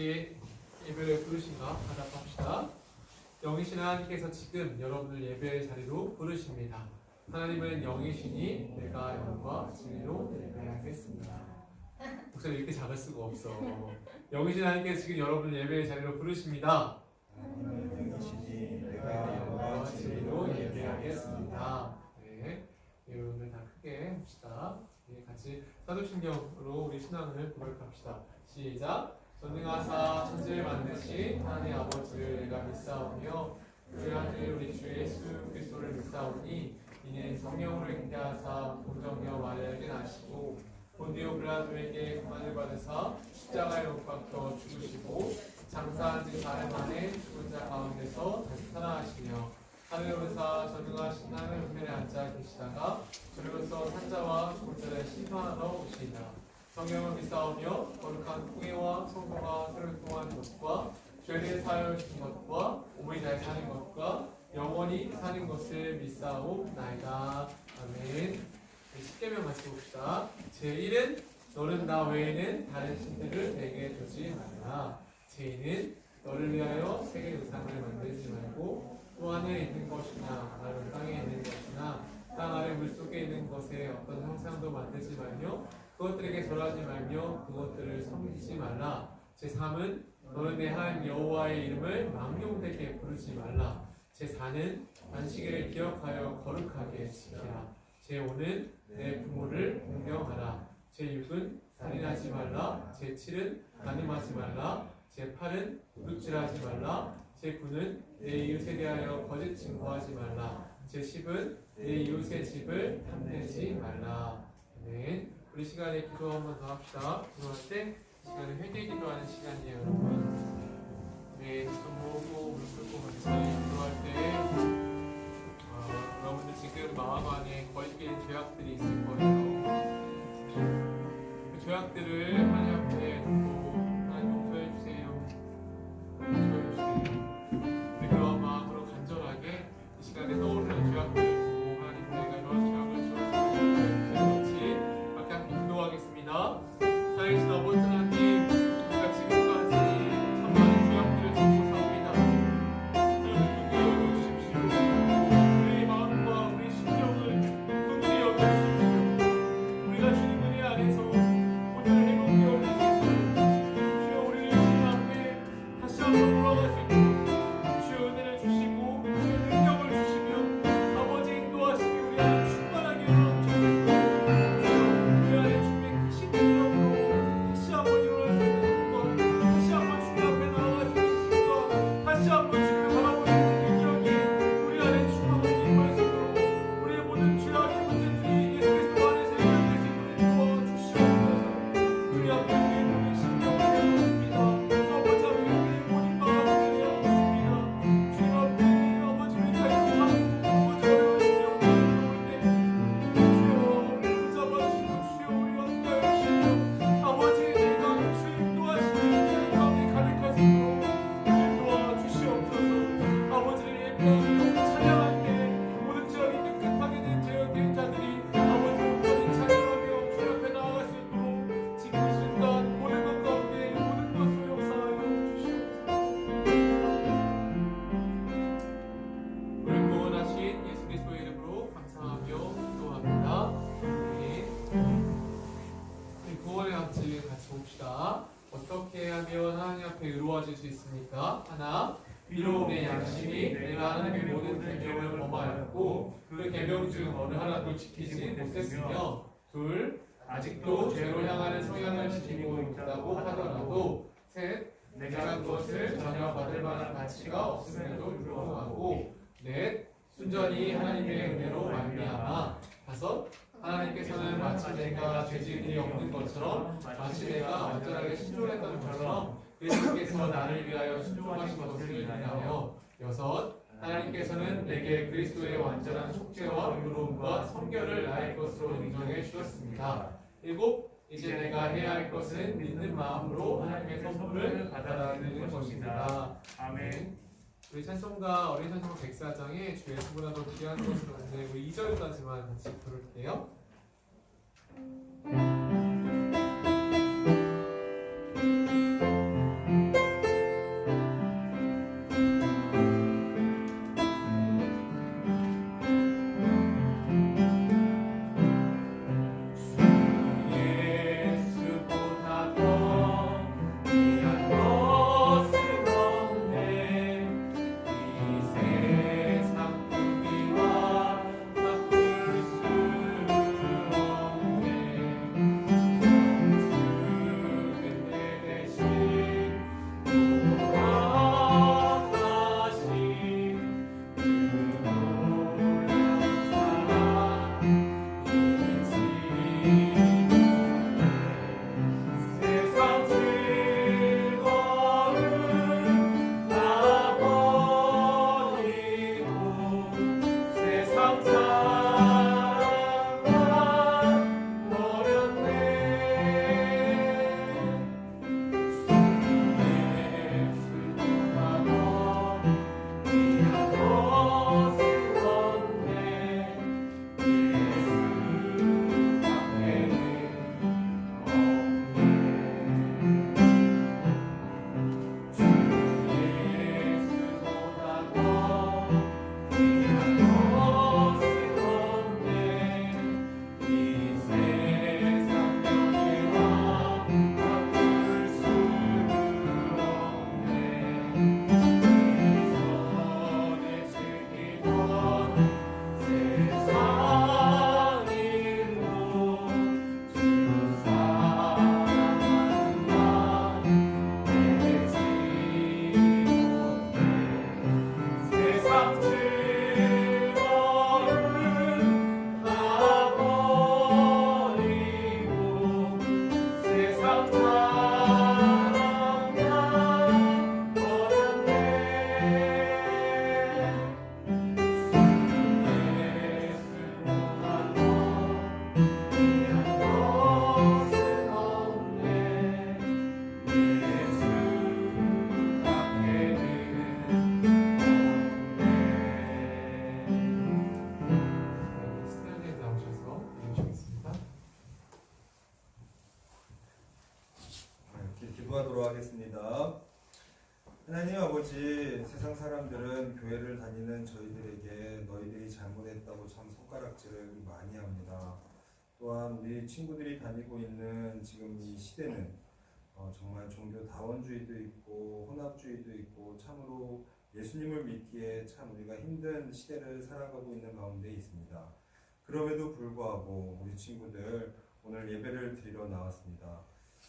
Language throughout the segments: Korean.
예배를 부르신가 받아봅시다. 영이신 하나님께서 지금 여러분을 예배의 자리로 부르십니다. 하나님은 영이시니 내가 영과 진리로 예배하겠습니다. 목소리 이렇게 작을 수가 없어. 영이신 하나님께서 지금 여러분을 예배의 자리로 부르십니다. 영이시니 내가 영과 진리로 예배하겠습니다. 네, 여러분들 다 크게 합시다. 네, 같이 사도신경으로 우리 신앙을 고백합시다. 시작. 전능하사 천지를 만드신 하나님 아버지를 내가 믿사오며 그의 아들 우리 주 예수 그리스도를 믿사오니 이는 성령으로 잉태하사 본정녀 마리아에게 나시고 본디오 빌라도에게 고난을 받으사 십자가에 못 박혀 죽으시고 장사한 지 4일 만에 죽은 자 가운데서 다시 살아나시며 하늘에 오르사 전능하신 하늘 우편에 앉아 계시다가 저리로서 산자와 죽은 자를 심판하러 오시리라. 성령을 믿사오며 거룩한 후회와 성도가 새로 통하는 것과 죄를 사하여 주신 것과 오물이 잘 사는 것과 영원히 사는 것을 믿사옵나이다. 아멘. 10계명 같이 봅시다. 제1은 너는 나 외에는 다른 신들을 내게 두지 말라. 제2는 너를 위하여 세계 우상을 만들지 말고 또 하늘에 있는 것이나 다른 땅에 있는 것이나 땅 아래 물속에 있는 것에 어떤 형상도 만들지 말며 그것들에게 절하지 말며 그것들을 섬기지 말라. 제3은 너는 내 하나님 여호와의 이름을 망령되게 부르지 말라. 제4는 안식일을 기억하여 거룩하게 지키라. 제5는 내 부모를 공경하라. 제6은 살인하지 말라. 제7은 간음하지 말라. 제8은 도둑질하지 말라. 제9는 내 이웃에 대하여 거짓 증거하지 말라. 제10은 내 이웃의 집을 탐내지 말라. 아멘. 우리 시간에 기도 한 번 더 합시다. 기도할 때 시간은 회개 기도하는 시간이에요, 여러분. 네, 손 모으고 물 끓고 같이 기도할 때 여러분들 지금 마음 안에 걸린 죄악들이 있을 거예요. 그 죄악들을 하나님 앞에 놓고 하나님 용서해 주세요. 용서해 주세요. 우리 그런 마음으로 간절하게 이 시간에 떠오르는 죄악들을 두고 하나님 내가 이런 죄악을 지었으면 용서해 주세요. 기도하겠습니다. 사랑하신 아버지 하나님, 우리가 지금까지 참 많은 죄악들을 짓고 삽니다. 하나님 용서해 주십시오. 우리의 마음과 우리 심령을 긍휼히 여겨주십시오. 우리가 주님 은혜 안에서 오늘 행복히 얻을 수 있도록 주여 우리를 주님 앞에 다시 한번 돌아갈 수 있도록 주여 은혜를 주시고 주여 능력을 주시며 아버지 인도하시기 우리 안에 충만하게 열어주세요. 어떻게 하면 하나님 앞에 의로워질 수 있습니까? 하나, 비록 내 양심이 내가 하나님의 모든 계명을 범하였고 그 계명 중 어느 하나도 지키지 못했으며 둘, 아직도 죄로 향하는 성향을 지니고 있다고 하더라도 셋, 내가 그것을 전혀 받을 만한 가치가 없음에도 불구하고 넷, 순전히 하나님의 은혜로 말미암아 다섯, 하나님께서는 마치 내가 죄지은 일이 없는 것처럼 마치 내가 완전하게 순종했던 것처럼 그리스도께서 나를 위하여 순종하신 것을 인하여 여섯, 하나님께서는 내게 그리스도의 완전한 속죄와 의로움과 성결을 나의 것으로 인정해 주셨습니다. 일곱, 이제 내가 해야 할 것은 믿는 마음으로 하나님의 선물을 받아들이는 것입니다. 아멘. 우리 찬송가 어린 찬송가 104장에 주의 수보다도 귀한 것으로 우리 2절까지만 같이 부를게요. 기도합니다. 하나님 아버지, 세상 사람들은 교회를 다니는 저희들에게 너희들이 잘못했다고 참 손가락질을 많이 합니다. 또한 우리 친구들이 다니고 있는 지금 이 시대는 정말 종교 다원주의도 있고 혼합주의도 있고 참으로 예수님을 믿기에 참 우리가 힘든 시대를 살아가고 있는 가운데 있습니다. 그럼에도 불구하고 우리 친구들 오늘 예배를 드리러 나왔습니다.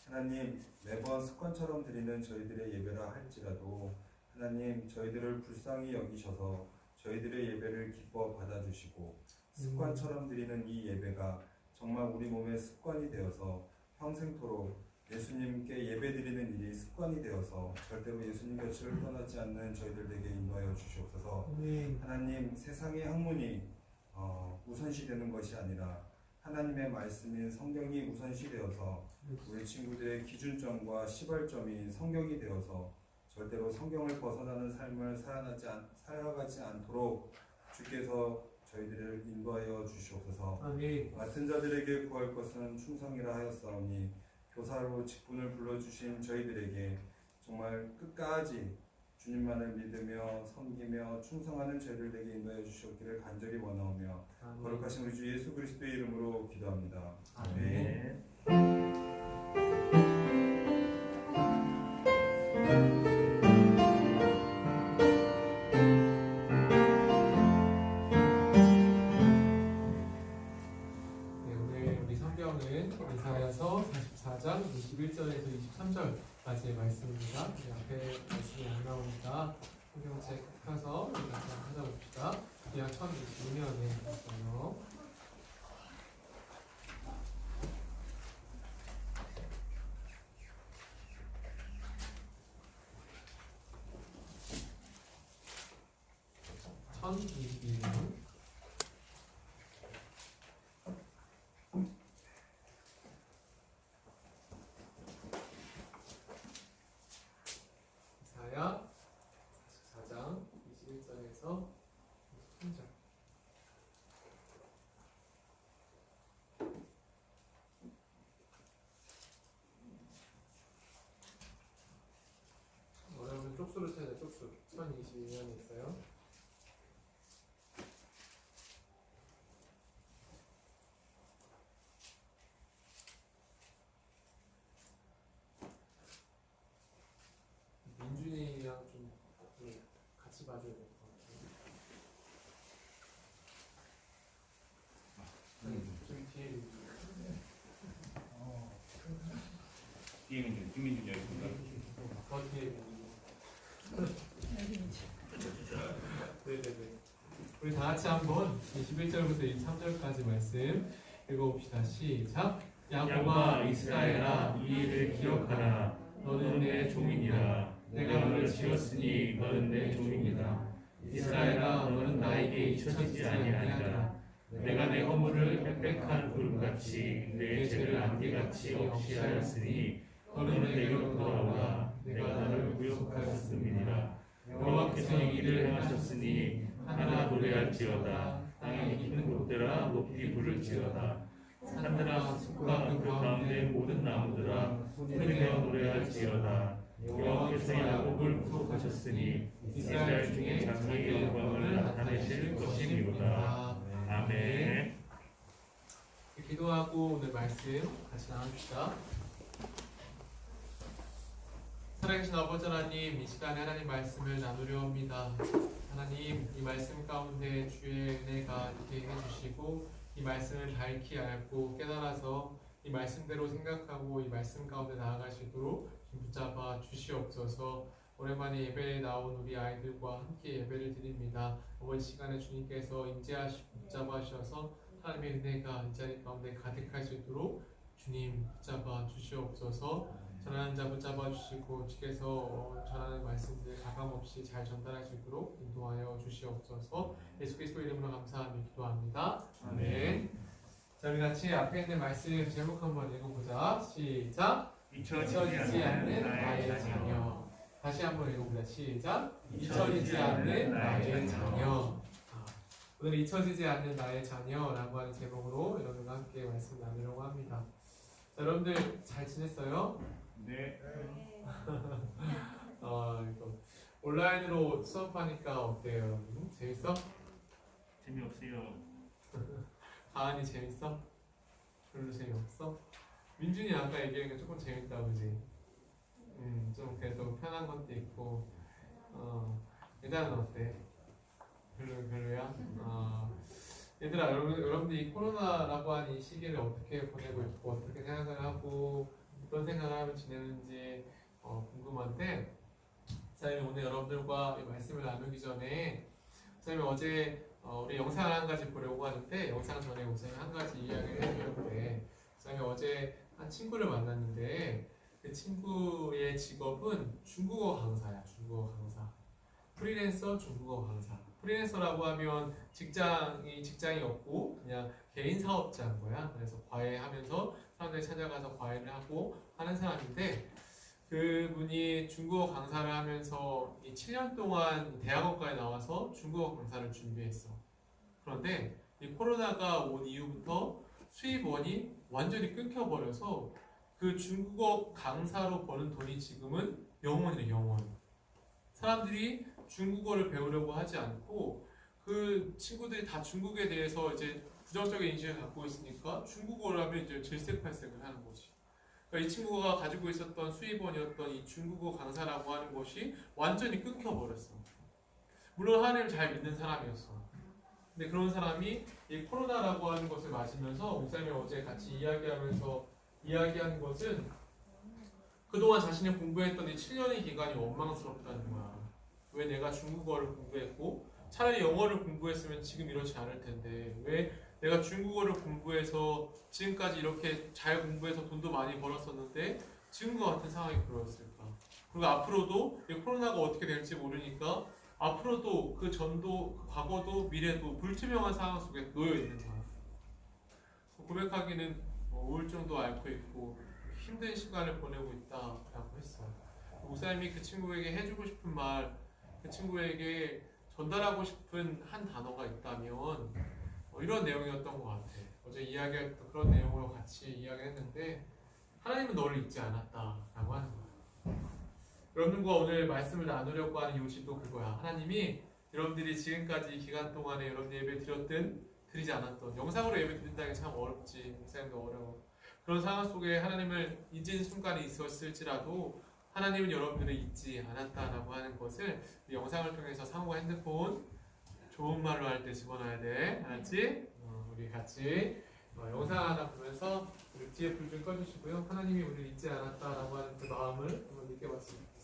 하나님, 매번 습관처럼 드리는 저희들의 예배라 할지라도 하나님, 저희들을 불쌍히 여기셔서 저희들의 예배를 기뻐 받아주시고 습관처럼 드리는 이 예배가 정말 우리 몸의 습관이 되어서 평생토록 예수님께 예배드리는 일이 습관이 되어서 절대로 예수님 곁을 떠나지 않는 저희들에게 인도하여 주시옵소서. 하나님, 세상의 학문이 우선시되는 것이 아니라 하나님의 말씀인 성경이 우선시되어서 우리 친구들의 기준점과 시발점이 성경이 되어서 절대로 성경을 벗어나는 삶을 살아가지 않도록 주께서 저희들을 인도하여 주시옵소서. 맡은 자들에게 구할 것은 충성이라 하였사오니 교사로 직분을 불러주신 저희들에게 정말 끝까지 주님만을 믿으며 섬기며 충성하는 저희들에게 인도해 주시옵기를 간절히 원하오며 거룩하신 우리 주 예수 그리스도의 이름으로 기도합니다. 아멘. 이사야서 44장 21절에서 23절까지의 말씀입니다. 앞에 말씀이 안 나오니까 성경책 펴서 같이 한번 찾아봅시다. 기약 1022년에 있어요. 이사야 44장 21절에서 23절. 어려우면 쪽수를 쳐야 돼. 쪽수 1022년에 있어요. 민준이랑 좀 같이 봐줘야 될 것 같아요. 좀 뒤에 뒤에 김민준 여기입니다. 더 뒤에 네네네. 우리 다 같이 한번 21절부터 23절까지 말씀 읽어봅시다. 시작. 야곱아 이스라엘아 이 일을 기억하라. 너는 내 종이니라. 내가 너를 지었으니 너는 내 종이니라. 이스라엘아 너는 나에게 잊혀지지 아니하리라. 내가 내 허물을 빽빽한 구름같이 내 죄를 안개같이 없이 하였으니 너는 내게로 돌아오라. 내가 너를 구속하였음이니라. 여호와께서 이 일을 행하셨으니 하나 노래할지어다. 땅의 깊은 곳들아 높이 부를지어다. 산들아 숲과 그 가운데 모든 나무들아 소리내어 노래할지어다. 여호와께서 야곱을 구속하셨으니 이스라엘 중에 자기의 영광을 나타내실 것이니로다. 아멘. 기도하고 오늘 말씀 같이 나눕시다. 살아계신 아버지 하나님, 이 시간에 하나님 말씀을 나누려 합니다. 하나님, 이 말씀 가운데 주의 은혜가 있게 해주시고 이 말씀을 밝히 알고 깨달아서 이 말씀대로 생각하고 이 말씀 가운데 나아갈 수 있도록 붙잡아 주시옵소서. 오랜만에 예배에 나온 우리 아이들과 함께 예배를 드립니다. 아버지 시간에 주님께서 인재하시고 붙잡아 주셔서 하나님의 은혜가 이 자리 가운데 가득할 수 있도록 주님 붙잡아 주시옵소서. 전하는 자 붙잡아 주시고 주께서 전하는 말씀들 가감없이 잘 전달할 수 있도록 인도하여 주시옵소서. 예수 그리스도 이름으로 감사하며 기도합니다. 아멘. 자, 우리 같이 앞에 있는 말씀 제목 한번 읽어보자. 시작. 잊혀지지 않는 나의 자녀. 다시 한번 읽어보자. 시작. 잊혀지지 않는 나의 자녀. 오늘 잊혀지지 않는 나의 자녀라고 하는 제목으로 여러분과 함께 말씀 나누려고 합니다. 자, 여러분들 잘 지냈어요? 네. 이거 온라인으로 수업하니까 어때요, 여러분? 재밌어? 재미없어요. 가은이 재밌어? 별로 재미없어? 민준이 아까 얘기하니까 조금 재밌다, 그지? 좀 그래도 편한 것도 있고, 일단은 어때? 별로야? 얘들아, 여러분들이 코로나라고 하는 이 시기를 어떻게 보내고 있고, 어떻게 생각을 하고, 어떤 생각을 하며 지내는지 궁금한데, 선생님이 오늘 여러분들과 이 말씀을 나누기 전에, 선생님이 어제 우리 영상을 한 가지 보려고 하는데, 영상 전에 우선 한 가지 이야기를 해드려도 돼. 선생님이 어제 한 친구를 만났는데, 그 친구의 직업은 중국어 강사야, 중국어 강사. 프리랜서 중국어 강사. 프리랜서라고 하면 직장이 없고 그냥 개인 사업자인 거야. 그래서 과외하면서 사람들이 찾아가서 과외를 하고 하는 사람인데 그분이 중국어 강사를 하면서 이 7년 동안 대학원까지 나와서 중국어 강사를 준비했어. 그런데 이 코로나가 온 이후부터 수입원이 완전히 끊겨버려서 그 중국어 강사로 버는 돈이 지금은 0원이래, 0원. 사람들이 중국어를 배우려고 하지 않고 그 친구들이 다 중국에 대해서 이제 부정적인 인식을 갖고 있으니까 중국어를 하면 이제 질색팔색을 하는 거지. 그러니까 이 친구가 가지고 있었던 수입원이었던 이 중국어 강사라고 하는 것이 완전히 끊겨버렸어. 물론 하나님을 잘 믿는 사람이었어. 근데 그런 사람이 이 코로나라고 하는 것을 맞으면서 목사님이 어제 같이 이야기한 것은 그동안 자신이 공부했던 이 7년의 기간이 원망스럽다는 거야. 왜 내가 중국어를 공부했고 차라리 영어를 공부했으면 지금 이렇지 않을 텐데 왜 내가 중국어를 공부해서 지금까지 이렇게 잘 공부해서 돈도 많이 벌었었는데 지금과 같은 상황이 그렇을까? 그리고 앞으로도 이 코로나가 어떻게 될지 모르니까 앞으로도 그 전도, 그 과거도 미래도 불투명한 상황 속에 놓여 있는 거야. 고백하기는 우울증도 앓고 있고 힘든 시간을 보내고 있다라고 했어. 목사님이 그 친구에게 해주고 싶은 말, 그 친구에게 전달하고 싶은 한 단어가 있다면 이런 내용이었던 것 같아. 어제 이야기했던 그런 내용으로 같이 이야기했는데 하나님은 너를 잊지 않았다라고 하는 거야. 여러분과 오늘 말씀을 나누려고 하는 요지도 그거야. 하나님이 여러분들이 지금까지 이 기간 동안에 여러분 예배 드리지 않았던 영상으로 예배 드린다는 게 참 어렵지. 목사님도 어려워. 그런 상황 속에 하나님을 잊은 순간이 있었을지라도 하나님은 여러분들을 잊지 않았다라고 하는 것을 이 영상을 통해서 상호가 핸드폰 좋은 말로 할 때 집어넣어야 돼. 알았지? 우리 같이 영상 하나 보면서 우리 뒤에 불 좀 꺼주시고요. 하나님이 우리를 잊지 않았다라고 하는 그 마음을 한번 느껴봤으면 좋겠습니다.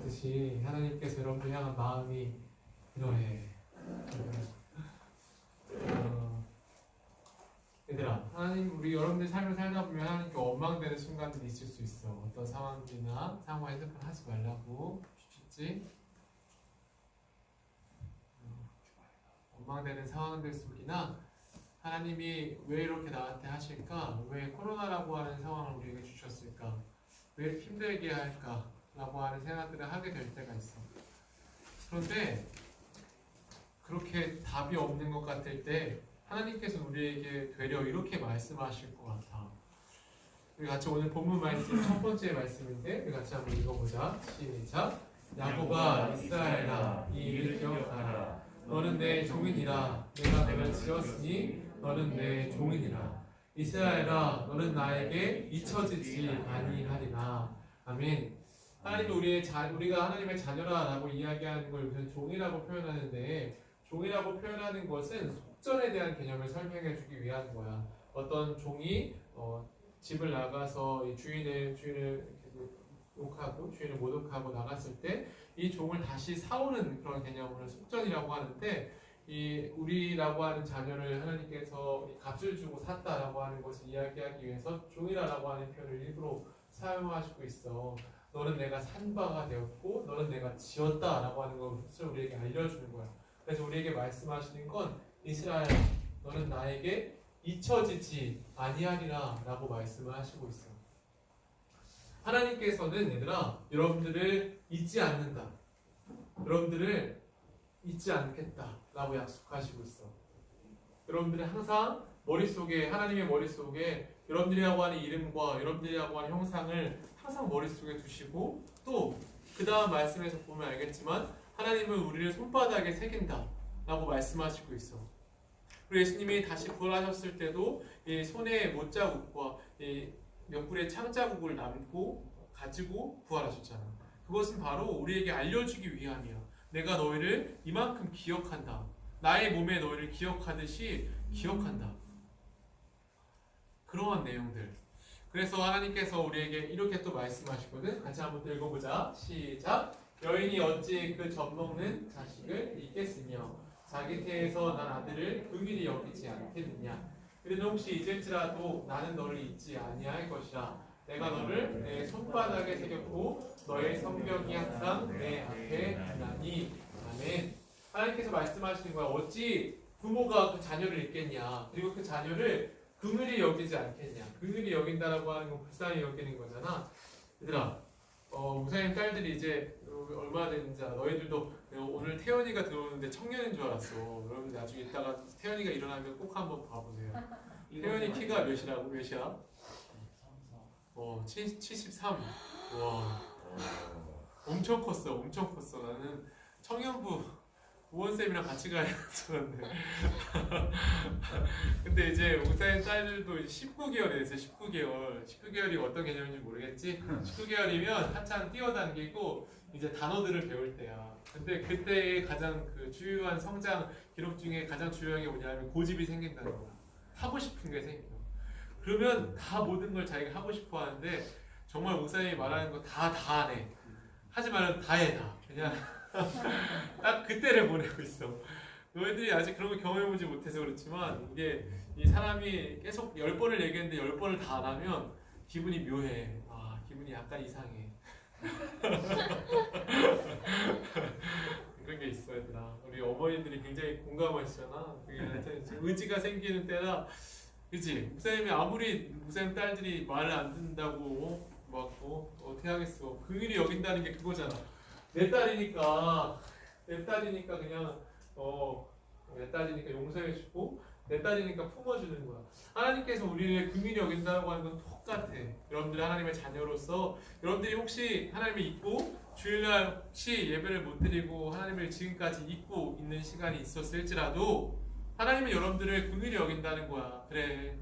그렇듯이 하나님께서 여러분들 향한 마음이 이러해. 얘들아, 하나님 우리 여러분들 삶을 살다 보면 하나님께 원망되는 순간들이 있을 수 있어. 어떤 상황들이나 상황 핸드폰 하지 말라고 쉽지? 원망되는 상황들 속이나 하나님이 왜 이렇게 나한테 하실까? 왜 코로나라고 하는 상황을 우리에게 주셨을까? 왜 이렇게 힘들게 할까? 라고 하는 생각들을 하게 될 때가 있어. 그런데 그렇게 답이 없는 것 같을 때 하나님께서 우리에게 되려 이렇게 말씀하실 것 같아. 우리 같이 오늘 본문 말씀 첫 번째 말씀인데 우리 같이 한번 읽어보자. 시작. 야곱아 이스라엘아 이 일을 기억하라. 너는 내 종이니라. 내가 너를 지었으니 너는 내 종이니라. 이스라엘아 너는 나에게 잊혀지지 아니하리라. 아멘. 하나님이 우리가 하나님의 자녀라라고 이야기하는 걸 우리는 종이라고 표현하는데 종이라고 표현하는 것은 속전에 대한 개념을 설명해주기 위한 거야. 어떤 종이 집을 나가서 이 주인을 욕하고 주인을 모독하고 나갔을 때 이 종을 다시 사오는 그런 개념을 속전이라고 하는데 이 우리라고 하는 자녀를 하나님께서 값을 주고 샀다라고 하는 것을 이야기하기 위해서 종이라고 하는 표현을 일부러 사용하시고 있어. 너는 내가 산 바가 되었고 너는 내가 지었다라고 하는 것을 우리에게 알려주는 거야. 그래서 우리에게 말씀하시는 건 이스라엘 너는 나에게 잊혀지지 아니하리라 라고 말씀을 하시고 있어. 하나님께서는 얘들아 여러분들을 잊지 않는다. 여러분들을 잊지 않겠다 라고 약속하시고 있어. 여러분들이 항상 머릿속에 하나님의 머릿속에 여러분들이라고 하는 이름과 여러분들이라고 하는 형상을 항상 머릿속에 두시고 또 그 다음 말씀에서 보면 알겠지만 하나님은 우리를 손바닥에 새긴다 라고 말씀하시고 있어. 그리고 예수님이 다시 부활하셨을 때도 이 손에 못자국과 이 옆구리에 창자국을 남고 가지고 부활하셨잖아. 그것은 바로 우리에게 알려주기 위함이야. 내가 너희를 이만큼 기억한다. 나의 몸에 너희를 기억하듯이 기억한다. 그러한 내용들. 그래서 하나님께서 우리에게 이렇게 또 말씀하시거든. 같이 한번 읽어보자. 시작. 여인이 어찌 그 젖먹는 자식을 잊겠으며 자기 태에서 난 아들을 긍휼히 여기지 않겠느냐. 그는 혹시 잊을지라도 나는 너를 잊지 아니할 것이라. 내가 너를 내 손바닥에 새겼고 너의 성벽이 항상 내 앞에 있나니. 아멘. 하나님께서 말씀하시는 거야. 어찌 부모가 그 자녀를 잊겠냐. 그리고 그 자녀를 긍휼히 여기지 않겠냐. 긍휼히 여긴다라고 하는 건 불쌍히 여기는 거잖아. 얘들아, 목사님 딸들이 이제 얼마나 됐는지 알아. 너희들도 오늘 태연이가 들어오는데 청년인 줄 알았어. 여러분 나중에 이따가 태연이가 일어나면 꼭 한번 봐보세요. 태연이 키가 몇이야? 73. 와, 엄청 컸어. 나는 청년부 우원쌤이랑 같이 가야 했었는데 근데 이제 목사님 딸들도 19개월이 됐어요. 19개월이 어떤 개념인지 모르겠지. 19개월이면 한참 뛰어당기고 이제 단어들을 배울 때야. 근데 그때의 가장 그 주요한 성장 기록 중에 가장 중요한 게 뭐냐면 고집이 생긴다는 거야. 하고 싶은 게 생겨. 그러면 다 모든 걸 자기가 하고 싶어 하는데 정말 목사님이 말하는 거 다 하네. 하지 말아도 다 해. 그냥 딱 그때를 보내고 있어. 너희들이 아직 그런 걸 경험해보지 못해서 그렇지만 이게 이 사람이 계속 10번을 얘기했는데 10번을 다 안 하면 기분이 묘해. 기분이 약간 이상해. 그런 게 있어. 얘들아, 우리 어머니들이 굉장히 공감하시잖아. 그게 하여튼 의지가 생기는 때라, 그치? 목사님이 아무리 목사님 딸들이 말을 안 듣는다고 막 어떻게 하겠어. 긍휼히 여긴다는 게 그거잖아. 내 딸이니까 그냥 내 딸이니까 용서해주고 내 딸이니까 품어주는 거야. 하나님께서 우리를 긍휼히 여긴다고 하는 건 똑같아. 여러분들이 하나님의 자녀로서 여러분들이 혹시 하나님을 잊고 주일날 혹시 예배를 못 드리고 하나님을 지금까지 잊고 있는 시간이 있었을지라도 하나님은 여러분들을 긍휼히 여긴다는 거야. 그래,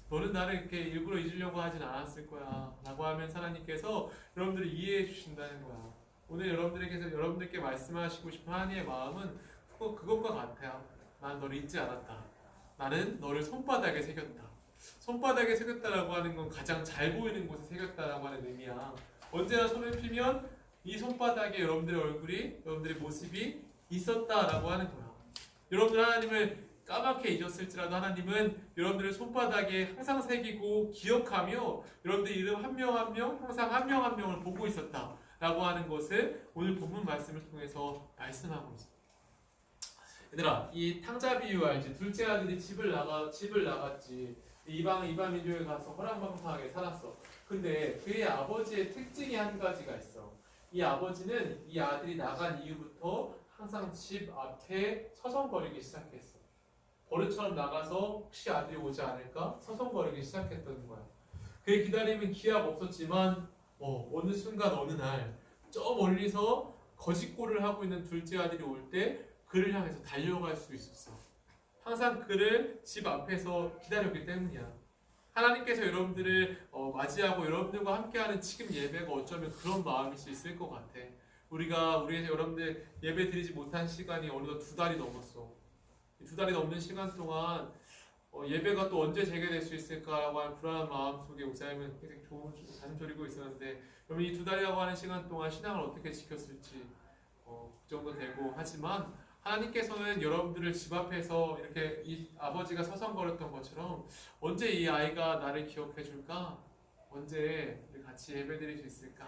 너는 나를 이렇게 일부러 잊으려고 하진 않았을 거야 라고 하면서 하나님께서 여러분들을 이해해 주신다는 거야. 오늘 여러분들께 말씀하시고 싶은 하나님의 마음은 그것과 같아요. 난 너를 잊지 않았다. 나는 너를 손바닥에 새겼다. 손바닥에 새겼다라고 하는 건 가장 잘 보이는 곳에 새겼다라고 하는 의미야. 언제나 손을 피면 이 손바닥에 여러분들의 얼굴이, 여러분들의 모습이 있었다라고 하는 거야. 여러분들 하나님을 까맣게 잊었을지라도 하나님은 여러분들의 손바닥에 항상 새기고 기억하며 여러분들 이름 한 명 한 명 항상 한 명 한 명을 보고 있었다라고 하는 것을 오늘 본문 말씀을 통해서 말씀하고 있습니다. 얘들아, 이 탕자 비유 알지? 둘째 아들이 집을 나갔지. 이방 민족에 가서 허랑방탕하게 살았어. 근데 그의 아버지의 특징이 한 가지가 있어. 이 아버지는 이 아들이 나간 이후부터 항상 집 앞에 서성거리기 시작했어. 버릇처럼 나가서 혹시 아들이 오지 않을까 서성거리기 시작했던 거야. 그의 기다림은 기약 없었지만 어느 순간 어느 날 저 멀리서 거짓골을 하고 있는 둘째 아들이 올 때 그를 향해서 달려갈 수 있었어. 항상 그를 집 앞에서 기다렸기 때문이야. 하나님께서 여러분들을 맞이하고 여러분들과 함께하는 지금 예배가 어쩌면 그런 마음일 수 있을 것 같아. 우리의 여러분들 예배 드리지 못한 시간이 어느덧 2달이 넘었어. 2달이 넘는 시간 동안 예배가 또 언제 재개될 수 있을까라고 하는 불안한 마음 속에 목사님은 굉장히 잔소리고 있었는데, 그러면 이 2달이라고 하는 시간 동안 신앙을 어떻게 지켰을지 걱정도 되고 하지만 하나님께서는 여러분들을 집 앞에서 이렇게 이 아버지가 서성거렸던 것처럼 언제 이 아이가 나를 기억해 줄까? 언제 우리 같이 예배 드릴 수 있을까?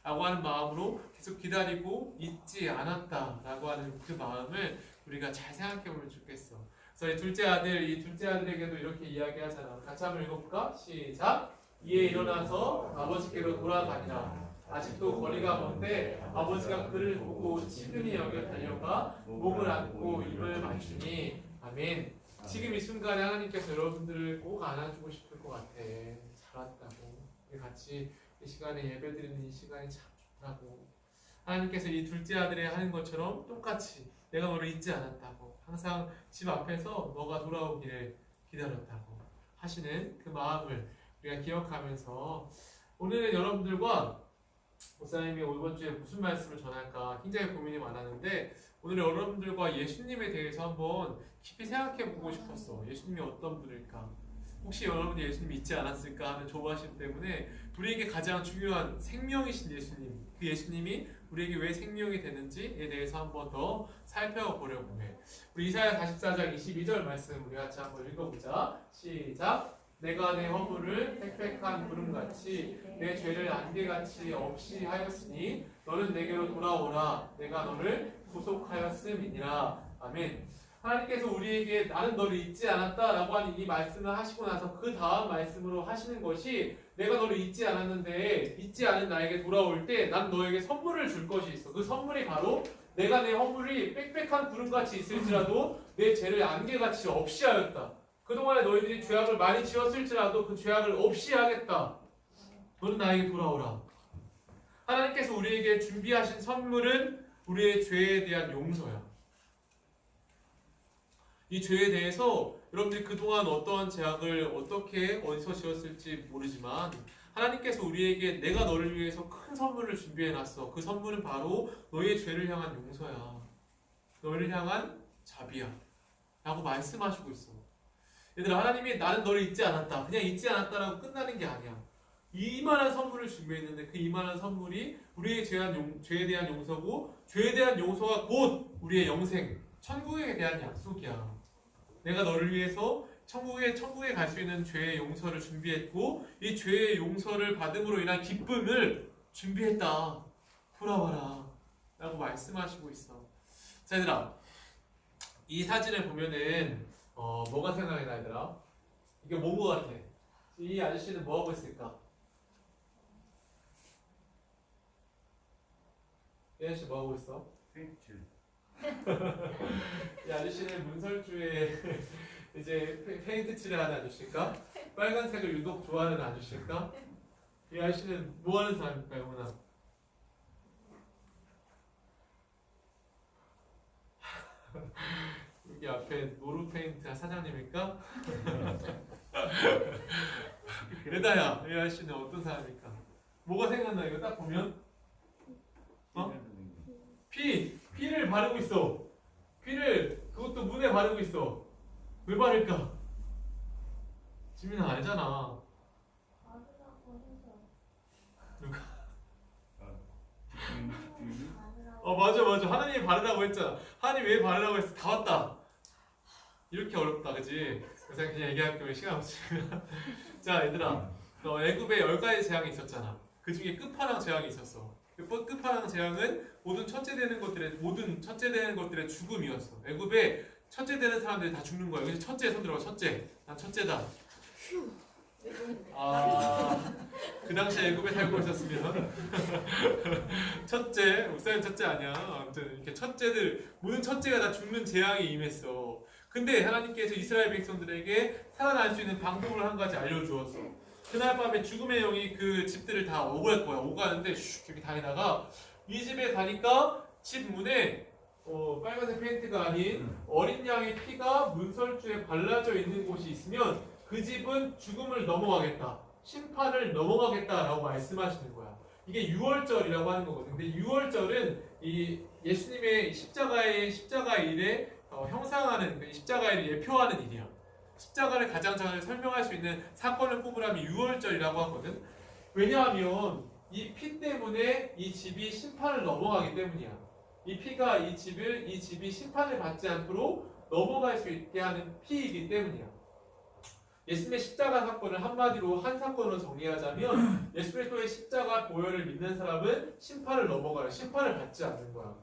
라고 하는 마음으로 계속 기다리고 잊지 않았다라고 하는 그 마음을 우리가 잘 생각해 보면 좋겠어. 그래서 이 둘째 아들에게도 이렇게 이야기하잖아. 같이 한번 읽어볼까? 시작! 이에 일어나서 아버지께로 돌아가니라. 아직도 거리가 먼데 아버지가 그를 보고 친근히 여겨 달려가 목을 안고 입을 맞추니. 아멘. 지금 이 순간에 하나님께서 여러분들을 꼭 안아주고 싶을 것 같아. 잘 왔다고. 우리 같이 이 시간에 예배드리는 이 시간이 참 좋다고. 하나님께서 이 둘째 아들이 하는 것처럼 똑같이 내가 너를 잊지 않았다고, 항상 집 앞에서 너가 돌아오기를 기다렸다고 하시는 그 마음을 우리가 기억하면서 오늘은 여러분들과 목사님이 이번 주에 무슨 말씀을 전할까 굉장히 고민이 많았는데, 오늘 여러분들과 예수님에 대해서 한번 깊이 생각해 보고 싶었어. 예수님이 어떤 분일까? 혹시 여러분이 예수님 잊지 않았을까 하는 조바심 때문에 우리에게 가장 중요한 생명이신 예수님, 그 예수님이 우리에게 왜 생명이 되는지에 대해서 한번 더 살펴보려고 해. 우리 이사야 44장 22절 말씀 우리 같이 한번 읽어보자. 시작! 내가 내 허물을 빽빽한 구름같이 내 죄를 안개같이 없이 하였으니 너는 내게로 돌아오라. 내가 너를 구속하였음이니라. 아멘. 하나님께서 우리에게 나는 너를 잊지 않았다라고 하는 이 말씀을 하시고 나서 그 다음 말씀으로 하시는 것이, 내가 너를 잊지 않았는데 잊지 않은 나에게 돌아올 때 난 너에게 선물을 줄 것이 있어. 그 선물이 바로 내가 내 허물이 빽빽한 구름같이 있을지라도 내 죄를 안개같이 없이 하였다. 그동안에 너희들이 죄악을 많이 지었을지라도 그 죄악을 없이 하겠다. 너는 나에게 돌아오라. 하나님께서 우리에게 준비하신 선물은 우리의 죄에 대한 용서야. 이 죄에 대해서 여러분들이 그동안 어떠한 죄악을 어떻게 어디서 지었을지 모르지만 하나님께서 우리에게 내가 너를 위해서 큰 선물을 준비해놨어. 그 선물은 바로 너의 죄를 향한 용서야. 너를 향한 자비야. 라고 말씀하시고 있어. 얘들아, 하나님이 나는 너를 잊지 않았다, 그냥 잊지 않았다라고 끝나는 게 아니야. 이만한 선물을 준비했는데 그 이만한 선물이 우리의 죄에 대한 용서고, 죄에 대한 용서가 곧 우리의 영생, 천국에 대한 약속이야. 내가 너를 위해서 천국에 갈 수 있는 죄의 용서를 준비했고, 이 죄의 용서를 받음으로 인한 기쁨을 준비했다. 돌아와라. 라고 말씀하시고 있어. 자, 얘들아, 이 사진을 보면은 뭐가 생각이 나, 얘들아? 이게 뭔 거 같아? 이 아저씨는 뭐 하고 있을까? 이 아저씨 뭐 하고 있어? 페인트. 이 아저씨는 문설주에 이제 페인트 칠하는 아저씨일까? 빨간색을 유독 좋아하는 아저씨일까? 이 아저씨는 뭐 하는 사람일까, 영훈아? 여기 앞에 노루 페인트 사장님일까? 레다야, 이 아저씨는 어떤 사람일까? 뭐가 생각나, 이거 딱 보면? 피를 바르고 있어. 피를 그것도 눈에 바르고 있어. 왜 바를까? 지민아 알잖아. 누가? 맞아. 하나님이 바르라고 했잖아. 하나님 왜 바르라고 했어? 다 왔다. 이렇게 어렵다, 그지? 그래서 그냥 얘기할게요. 시간 없으면. 자, 얘들아. 애굽에 10가지 재앙이 있었잖아. 그 중에 끝판왕 재앙이 있었어. 그 끝판왕 재앙은 모든 첫째 되는 것들의 죽음이었어. 애굽에 첫째 되는 사람들이 다 죽는 거야. 그래서 첫째 손 들어봐. 첫째. 난 첫째다. 그 당시에 애굽에 살고 있었으면 첫째, 목사님 첫째 아니야. 아무튼 이렇게 모든 첫째가 다 죽는 재앙이 임했어. 근데 하나님께서 이스라엘 백성들에게 살아날 수 있는 방법을 한 가지 알려주었어. 그날 밤에 죽음의 영이 그 집들을 다 오갈 거야. 오가는데 슉 이렇게 다니다가 이 집에 가니까 집 문에 빨간색 페인트가 아닌 어린 양의 피가 문설주에 발라져 있는 곳이 있으면 그 집은 죽음을 넘어가겠다. 심판을 넘어가겠다라고 말씀하시는 거야. 이게 유월절이라고 하는 거거든. 근데 유월절은 이 예수님의 십자가 일에 형상하는 십자가 일을 예표하는 일이야. 십자가를 가장 잘 설명할 수 있는 사건을 꼽으라면 유월절이라고 하거든. 왜냐하면 이 피 때문에 이 집이 심판을 넘어가기 때문이야. 이 피가 이 집이 심판을 받지 않도록 넘어갈 수 있게 하는 피이기 때문이야. 예수님의 십자가 사건을 한마디로 한 사건으로 정리하자면 예수 그리스도의 십자가 보혈을 믿는 사람은 심판을 넘어가요. 심판을 받지 않는 거야.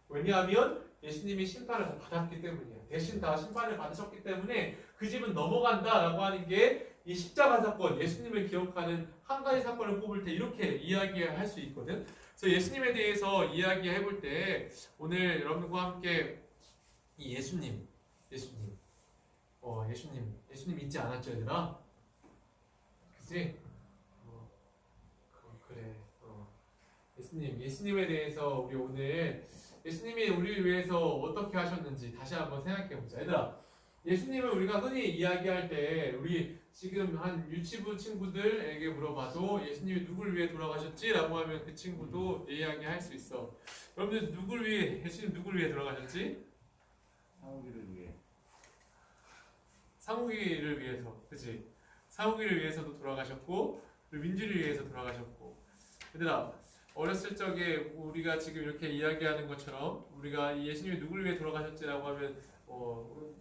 왜냐하면 예수님이 심판을 다 받았기 때문이야. 대신 다 심판을 받으셨기 때문에 그 집은 넘어간다라고 하는 게 이 십자가 사건, 예수님을 기억하는 한 가지 사건을 뽑을 때 이렇게 이야기할 수 있거든. 그래서 예수님에 대해서 이야기해 볼 때 오늘 여러분과 함께 이 예수님 잊지 않았죠, 얘들아? 그치? 그래. 예수님에 대해서 우리 오늘 예수님이 우리를 위해서 어떻게 하셨는지 다시 한번 생각해 보자. 얘들아, 예수님을 우리가 흔히 이야기할 때 우리 지금 한 유치부 친구들에게 물어봐도 예수님이 누굴 위해 돌아가셨지? 라고 하면 그 친구도 이야기할 수 있어. 여러분들 예수님 누굴 위해 돌아가셨지? 사오기를 위해. 사무기를 위해서, 그치? 사무기를 위해서도 돌아가셨고, 민주를 위해서 돌아가셨고. 얘들아, 어렸을 적에 우리가 지금 이렇게 이야기하는 것처럼 우리가 예수님이 누굴 위해 돌아가셨지라고 하면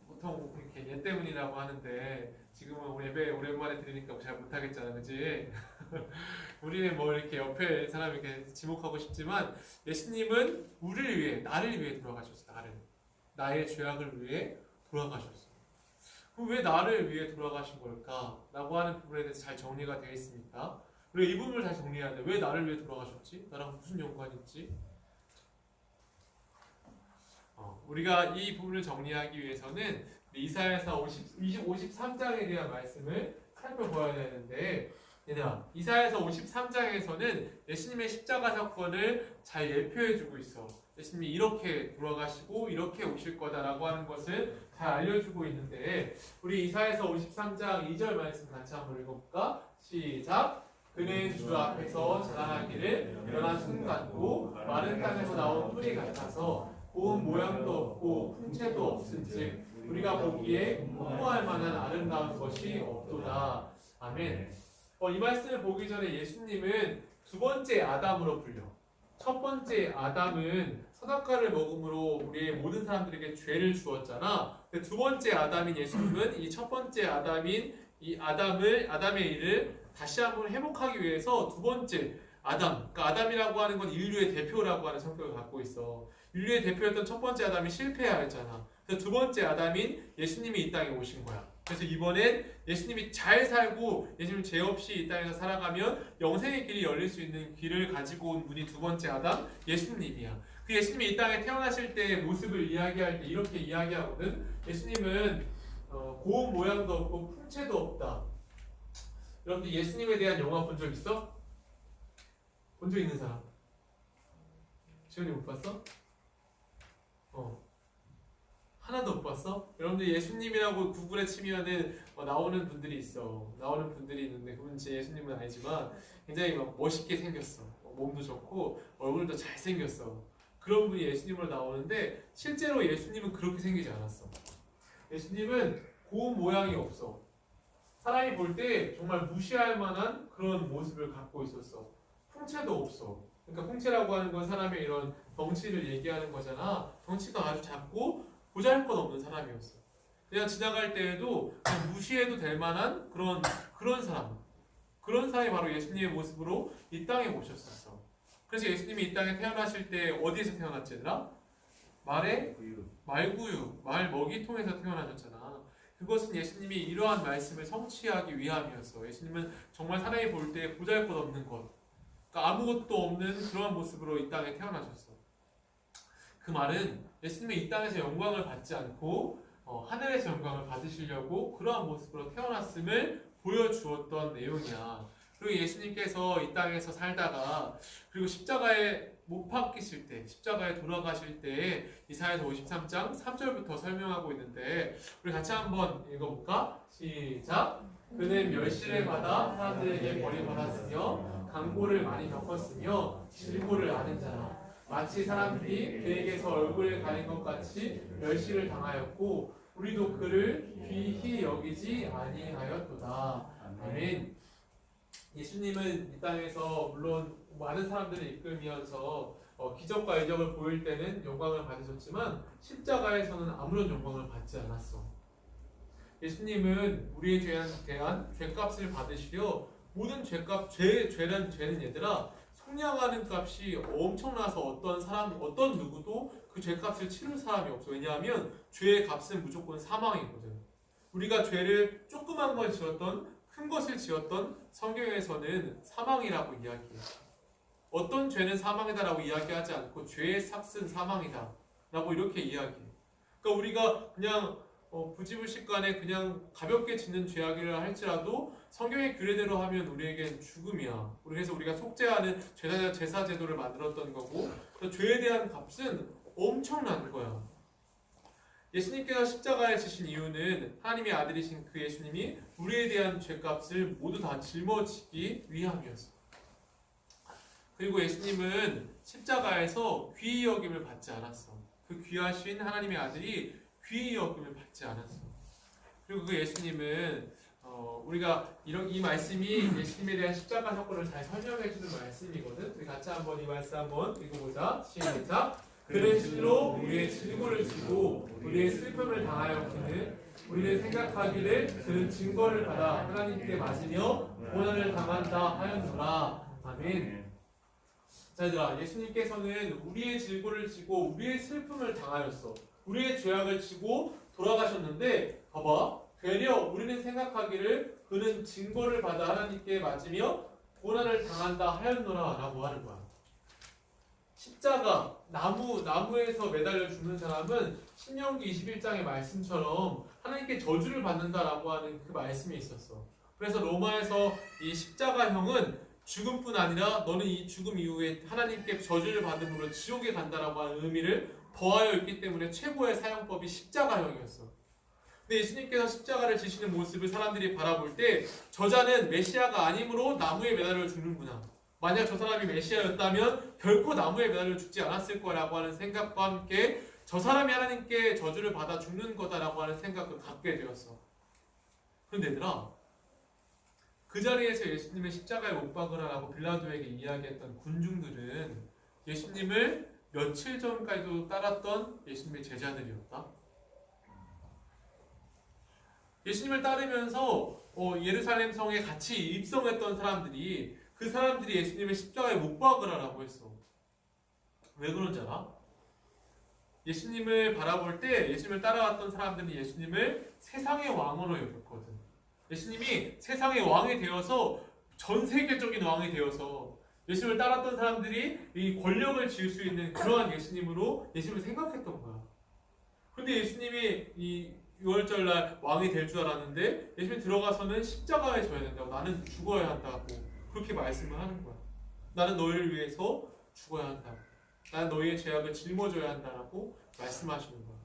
보통 이렇게 얘 때문이라고 하는데 지금은 우리 예배 오랜만에 들으니까 잘 못하겠잖아, 그치? 우리는 뭐 이렇게 옆에 사람 이렇게 지목하고 싶지만 예수님은 우리를 위해, 나를 위해 돌아가셨어. 나의 죄악을 위해 돌아가셨어. 그럼 왜 나를 위해 돌아가신 걸까? 라고 하는 부분에 대해서 잘 정리가 되어 있습니까? 우리가 이 부분을 잘 정리해야 돼. 왜 나를 위해 돌아가셨지? 나랑 무슨 연관이 있지? 우리가 이 부분을 정리하기 위해서는 이사야서 53장에 대한 말씀을 살펴봐야 되는데, 얘들아, 이사야서 53장에서는 예수님의 십자가 사건을 잘 예표해주고 있어. 예수님이 이렇게 돌아가시고 이렇게 오실 거다라고 하는 것을 잘 알려주고 있는데, 우리 이사야서 53장 2절 말씀 같이 한번 읽어볼까? 시작! 그는 주 앞에서 자라나기를 일어난 순간도 마른 땅에서 나온 뿌리 같아서 고운 모양도 없고 풍채도 없은즉 우리가 보기에 흠모할 만한 아름다운 것이 없도다. 아멘. 이 말씀을 보기 전에 예수님은 두 번째 아담으로 불려. 첫 번째 아담은 선악과를 먹음으로 우리의 모든 사람들에게 죄를 주었잖아. 두 번째 아담인 예수님은 이 첫 번째 아담인 이 아담의 일을 다시 한번 회복하기 위해서 두 번째 아담, 그러니까 아담이라고 하는 건 인류의 대표라고 하는 성격을 갖고 있어. 인류의 대표였던 첫 번째 아담이 실패하였잖아. 그래서 두 번째 아담인 예수님이 이 땅에 오신 거야. 그래서 이번엔 예수님이 잘 살고 예수님 죄 없이 이 땅에서 살아가면 영생의 길이 열릴 수 있는 길을 가지고 온 분이 두 번째 아담, 예수님이야. 그 예수님이 이 땅에 태어나실 때의 모습을 이야기할 때 이렇게 이야기하거든. 예수님은 고운 모양도 없고 풍채도 없다. 여러분들 예수님에 대한 영화 본 적 있어? 본 적 있는 사람? 지원이 못 봤어? 하나도 못 봤어? 여러분들 예수님이라고 구글에 치면은 나오는 분들이 있어. 나오는 분들이 있는데 그분 제 예수님은 아니지만 굉장히 막 멋있게 생겼어. 몸도 좋고 얼굴도 잘생겼어. 그런 분이 예수님으로 나오는데 실제로 예수님은 그렇게 생기지 않았어. 예수님은 고운 모양이 없어. 사람이 볼 때 정말 무시할 만한 그런 모습을 갖고 있었어. 풍채도 없어. 그러니까 풍채라고 하는 건 사람의 이런 덩치를 얘기하는 거잖아. 덩치가 아주 작고 보잘것없는 사람이었어. 그냥 지나갈 때에도 그냥 무시해도 될 만한 그런 사람. 그런 사람이 바로 예수님의 모습으로 이 땅에 오셨었어. 그래서 예수님이 이 땅에 태어나실 때 어디에서 태어났지 얘들아? 말구유, 말 먹이통에서 태어나셨잖아. 그것은 예수님이 이러한 말씀을 성취하기 위함이었어. 예수님은 정말 사람이 볼 때 보잘것없는 것, 그러니까 아무것도 없는 그런 모습으로 이 땅에 태어나셨어. 그 말은 예수님이 이 땅에서 영광을 받지 않고 하늘에서 영광을 받으시려고 그러한 모습으로 태어났음을 보여주었던 내용이야. 그리고 예수님께서 이 땅에서 살다가 그리고 십자가에 못 박히실 때, 십자가에 돌아가실 때 이사야서 53장 3절부터 설명하고 있는데 우리 같이 한번 읽어볼까? 시작! 그는 멸시를 받아 사람들에게 버림받았으며 강고를 많이 겪었으며 질고를 아는 자라. 마치 사람들이 그에게서 얼굴을 가린 것 같이 멸시를 당하였고 우리도 그를 귀히 여기지 아니하였도다. 아멘. 예수님은 이 땅에서 물론 많은 우리를 이끌면서 기적과 이적을 보일 때는 영광을 받으셨지만 십자가에서는 아무런 영광을 받지 않았어. 예수님은 우리에 대한 죄값을 받으시려 모든 죄는 얘들아 속량하는 값이 엄청나서 어떤 누구도 그 죄값을 치를 사람이 없어. 왜냐하면 죄의 값은 무조건 사망이거든. 우리가 죄를 조그만 걸 지었던 큰 것을 지었던 성경에서는 사망이라고 이야기해. 어떤 죄는 사망이다라고 이야기하지 않고 죄의 삭은 사망이다 라고 이렇게 이야기해. 그러니까 우리가 그냥 부지불식간에 그냥 가볍게 짓는 죄악이라 할지라도 성경의 규례대로 하면 우리에겐 죽음이야. 그래서 우리가 속죄하는 제사 제도를 만들었던 거고 죄에 대한 값은 엄청난 거야. 예수님께서 십자가에 지신 이유는 하나님의 아들이신 그 예수님이 우리에 대한 죄값을 모두 다 짊어지기 위함이었어. 그리고 예수님은 십자가에서 귀히 여김을 받지 않았어. 그 귀하신 하나님의 아들이 귀히 여김을 받지 않았어. 그리고 그 예수님은 우리가 이 말씀이 예수님에 대한 십자가 사건을 잘 설명해주는 말씀이거든. 우리 같이 한번 이 말씀 한번 읽어보자. 시작. 그는 실로 우리의 질고를 지고 우리의 슬픔을 당하였기는 우리는 생각하기를 그는 증거를 받아 하나님께 맞으며 고난을 당한다 하였노라. 아멘. 자, 얘들아, 예수님께서는 우리의 질고를 지고 우리의 슬픔을 당하였어. 우리의 죄악을 지고 돌아가셨는데 봐봐. 되려 우리는 생각하기를 그는 증거를 받아 하나님께 맞으며 고난을 당한다 하였노라 라고 하는 거야. 십자가, 나무에서 매달려 죽는 사람은 신명기 21장의 말씀처럼 하나님께 저주를 받는다라고 하는 그 말씀이 있었어. 그래서 로마에서 이 십자가형은 죽음뿐 아니라 너는 이 죽음 이후에 하나님께 저주를 받음으로 지옥에 간다라고 하는 의미를 더하여 있기 때문에 최고의 사형법이 십자가형이었어. 근데 예수님께서 십자가를 지시는 모습을 사람들이 바라볼 때 저자는 메시아가 아니므로 나무에 매달려 죽는구나. 만약 저 사람이 메시아였다면 결코 나무에 매달려 죽지 않았을 거라고 하는 생각과 함께 저 사람이 하나님께 저주를 받아 죽는 거다라고 하는 생각을 갖게 되었어. 그런데 얘들아, 그 자리에서 예수님의 십자가에 못 박으라라고 빌라도에게 이야기했던 군중들은 예수님을 며칠 전까지도 따랐던 예수님의 제자들이었다. 예수님을 따르면서 예루살렘 성에 같이 입성했던 사람들이 그 사람들이 예수님을 십자가에 못 박으라라고 했어. 왜 그런지 알아? 예수님을 바라볼 때 예수님을 따라왔던 사람들은 예수님을 세상의 왕으로 여겼거든. 예수님이 세상의 왕이 되어서 전 세계적인 왕이 되어서 예수님을 따랐던 사람들이 이 권력을 지을 수 있는 그러한 예수님으로 예수님을 생각했던 거야. 그런데 예수님이 이 6월절 날 왕이 될 줄 알았는데 예수님이 들어가서는 십자가에 져야 된다고, 나는 죽어야 한다고 그렇게 말씀을 하는 거야. 나는 너희를 위해서 죽어야 한다고, 나는 너희의 죄악을 짊어져야 한다라고 말씀하시는 거야.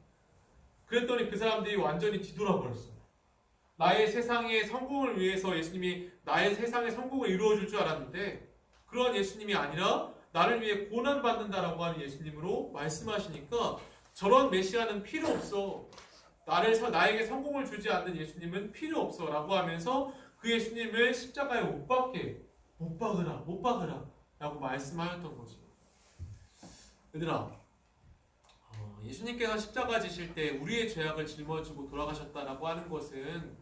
그랬더니 그 사람들이 완전히 뒤돌아버렸어. 나의 세상의 성공을 위해서 예수님이 나의 세상의 성공을 이루어줄 줄 알았는데 그러한 예수님이 아니라 나를 위해 고난받는다라고 하는 예수님으로 말씀하시니까 저런 메시아는 필요 없어. 나에게 성공을 주지 않는 예수님은 필요 없어 라고 하면서 그 예수님을 십자가에 못 박으라 라고 말씀하셨던 거죠. 얘들아, 예수님께서 십자가 지실 때 우리의 죄악을 짊어지고 돌아가셨다라고 하는 것은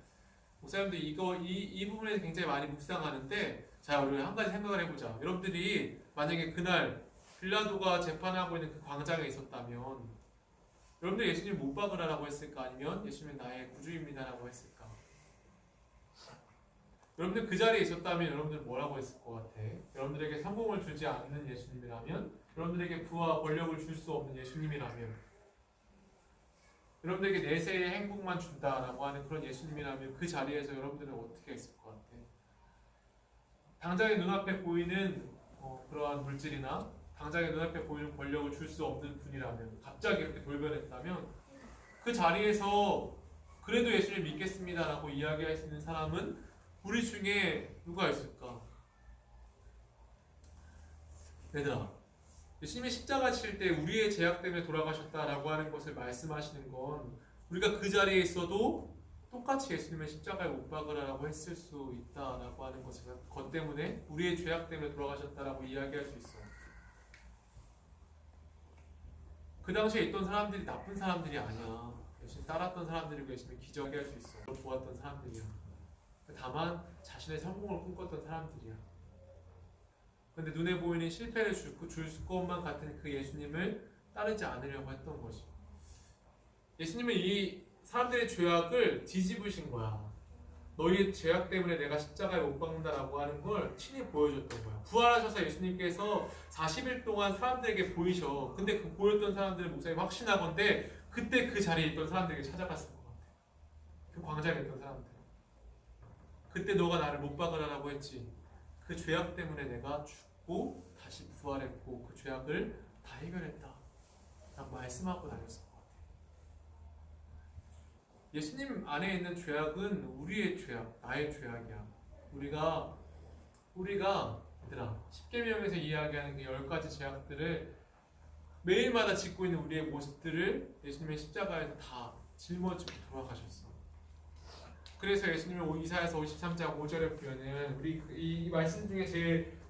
목사님도 이 부분에 굉장히 많이 묵상하는데, 자, 우리 한 가지 생각을 해보자. 여러분들이 만약에 그날 빌라도가 재판하고 있는 그 광장에 있었다면 여러분들 예수님 못 박으라고 했을까? 아니면 예수님 나의 구주입니다라고 했을까? 여러분들 그 자리에 있었다면 여러분들 뭐라고 했을 것 같아? 여러분들에게 성공을 주지 않는 예수님이라면, 여러분들에게 부와 권력을 줄 수 없는 예수님이라면, 여러분들에게 내세의 행복만 준다라고 하는 그런 예수님이라면 그 자리에서 여러분들은 어떻게 했을 것 같아? 당장의 눈앞에 보이는 그러한 물질이나 당장의 눈앞에 보이는 권력을 줄 수 없는 분이라면, 갑자기 이렇게 돌변했다면 그 자리에서 그래도 예수를 믿겠습니다라고 이야기할 수 있는 사람은 우리 중에 누가 있을까? 얘들아, 예수님이 십자가 칠 때 우리의 죄악 때문에 돌아가셨다라고 하는 것을 말씀하시는 건 우리가 그 자리에 있어도 똑같이 예수님의 십자가에 못 박으라고 했을 수 있다라고 하는 것 때문에 우리의 죄악 때문에 돌아가셨다라고 이야기할 수 있어. 그 당시에 있던 사람들이 나쁜 사람들이 아니야. 예수님 따랐던 사람들이고 예수님이 기적할 수 있어. 보았던 사람들이야. 다만 자신의 성공을 꿈꿨던 사람들이야. 근데 눈에 보이는 실패를 줄 것만 같은 그 예수님을 따르지 않으려고 했던 것이. 예수님은 이 사람들의 죄악을 뒤집으신 거야. 너희의 죄악 때문에 내가 십자가에 못 박는다라고 하는 걸 친히 보여줬던 거야. 부활하셔서 예수님께서 40일 동안 사람들에게 보이셔. 근데 그 보였던 사람들은 목사님 확신하건대 그때 그 자리에 있던 사람들에게 찾아갔을 것 같아. 그 광장에 있던 사람들. 그때 너가 나를 못 박으라고 했지. 그 죄악 때문에 내가 죽고 다시 부활했고 그 죄악을 다 해결했다 라고 말씀하고 다녔을 것 같아요. 예수님 안에 있는 죄악은 우리의 죄악, 나의 죄악이야. 우리가 얘들아, 십계명에서 이야기하는 그 10가지 죄악들을 매일마다 짓고 있는 우리의 모습들을 예수님의 십자가에서 다 짊어지고 돌아가셨어. 그래서 예수님의 이사야서 53장 5절의 표현은 우리 이 말씀 중에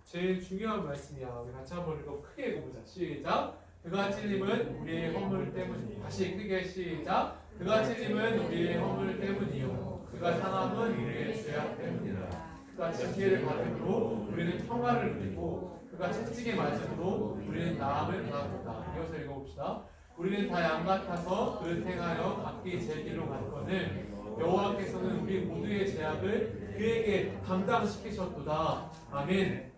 제일 중요한 말씀이야. 우리 같이 한번 이거 크게 읽어보자. 시작. 그가 찔림은 우리의 허물 때문이요. 다시 크게 시작. 그가 찔림은 우리의 허물 때문이요. 그가 상함은 우리의 죄악 때문이라. 그가 징계를 받음으로 우리는 평화를 누리고 그가 채찍에 맞음으로 우리는 나음을 받았다. 이어서 읽어봅시다. 우리는 다 양 같아서 그를 행하여 각기 제 길로 갔거늘 여호와께서는 우리 모두의 죄악을 그에게 담당시키셨도다. 아멘.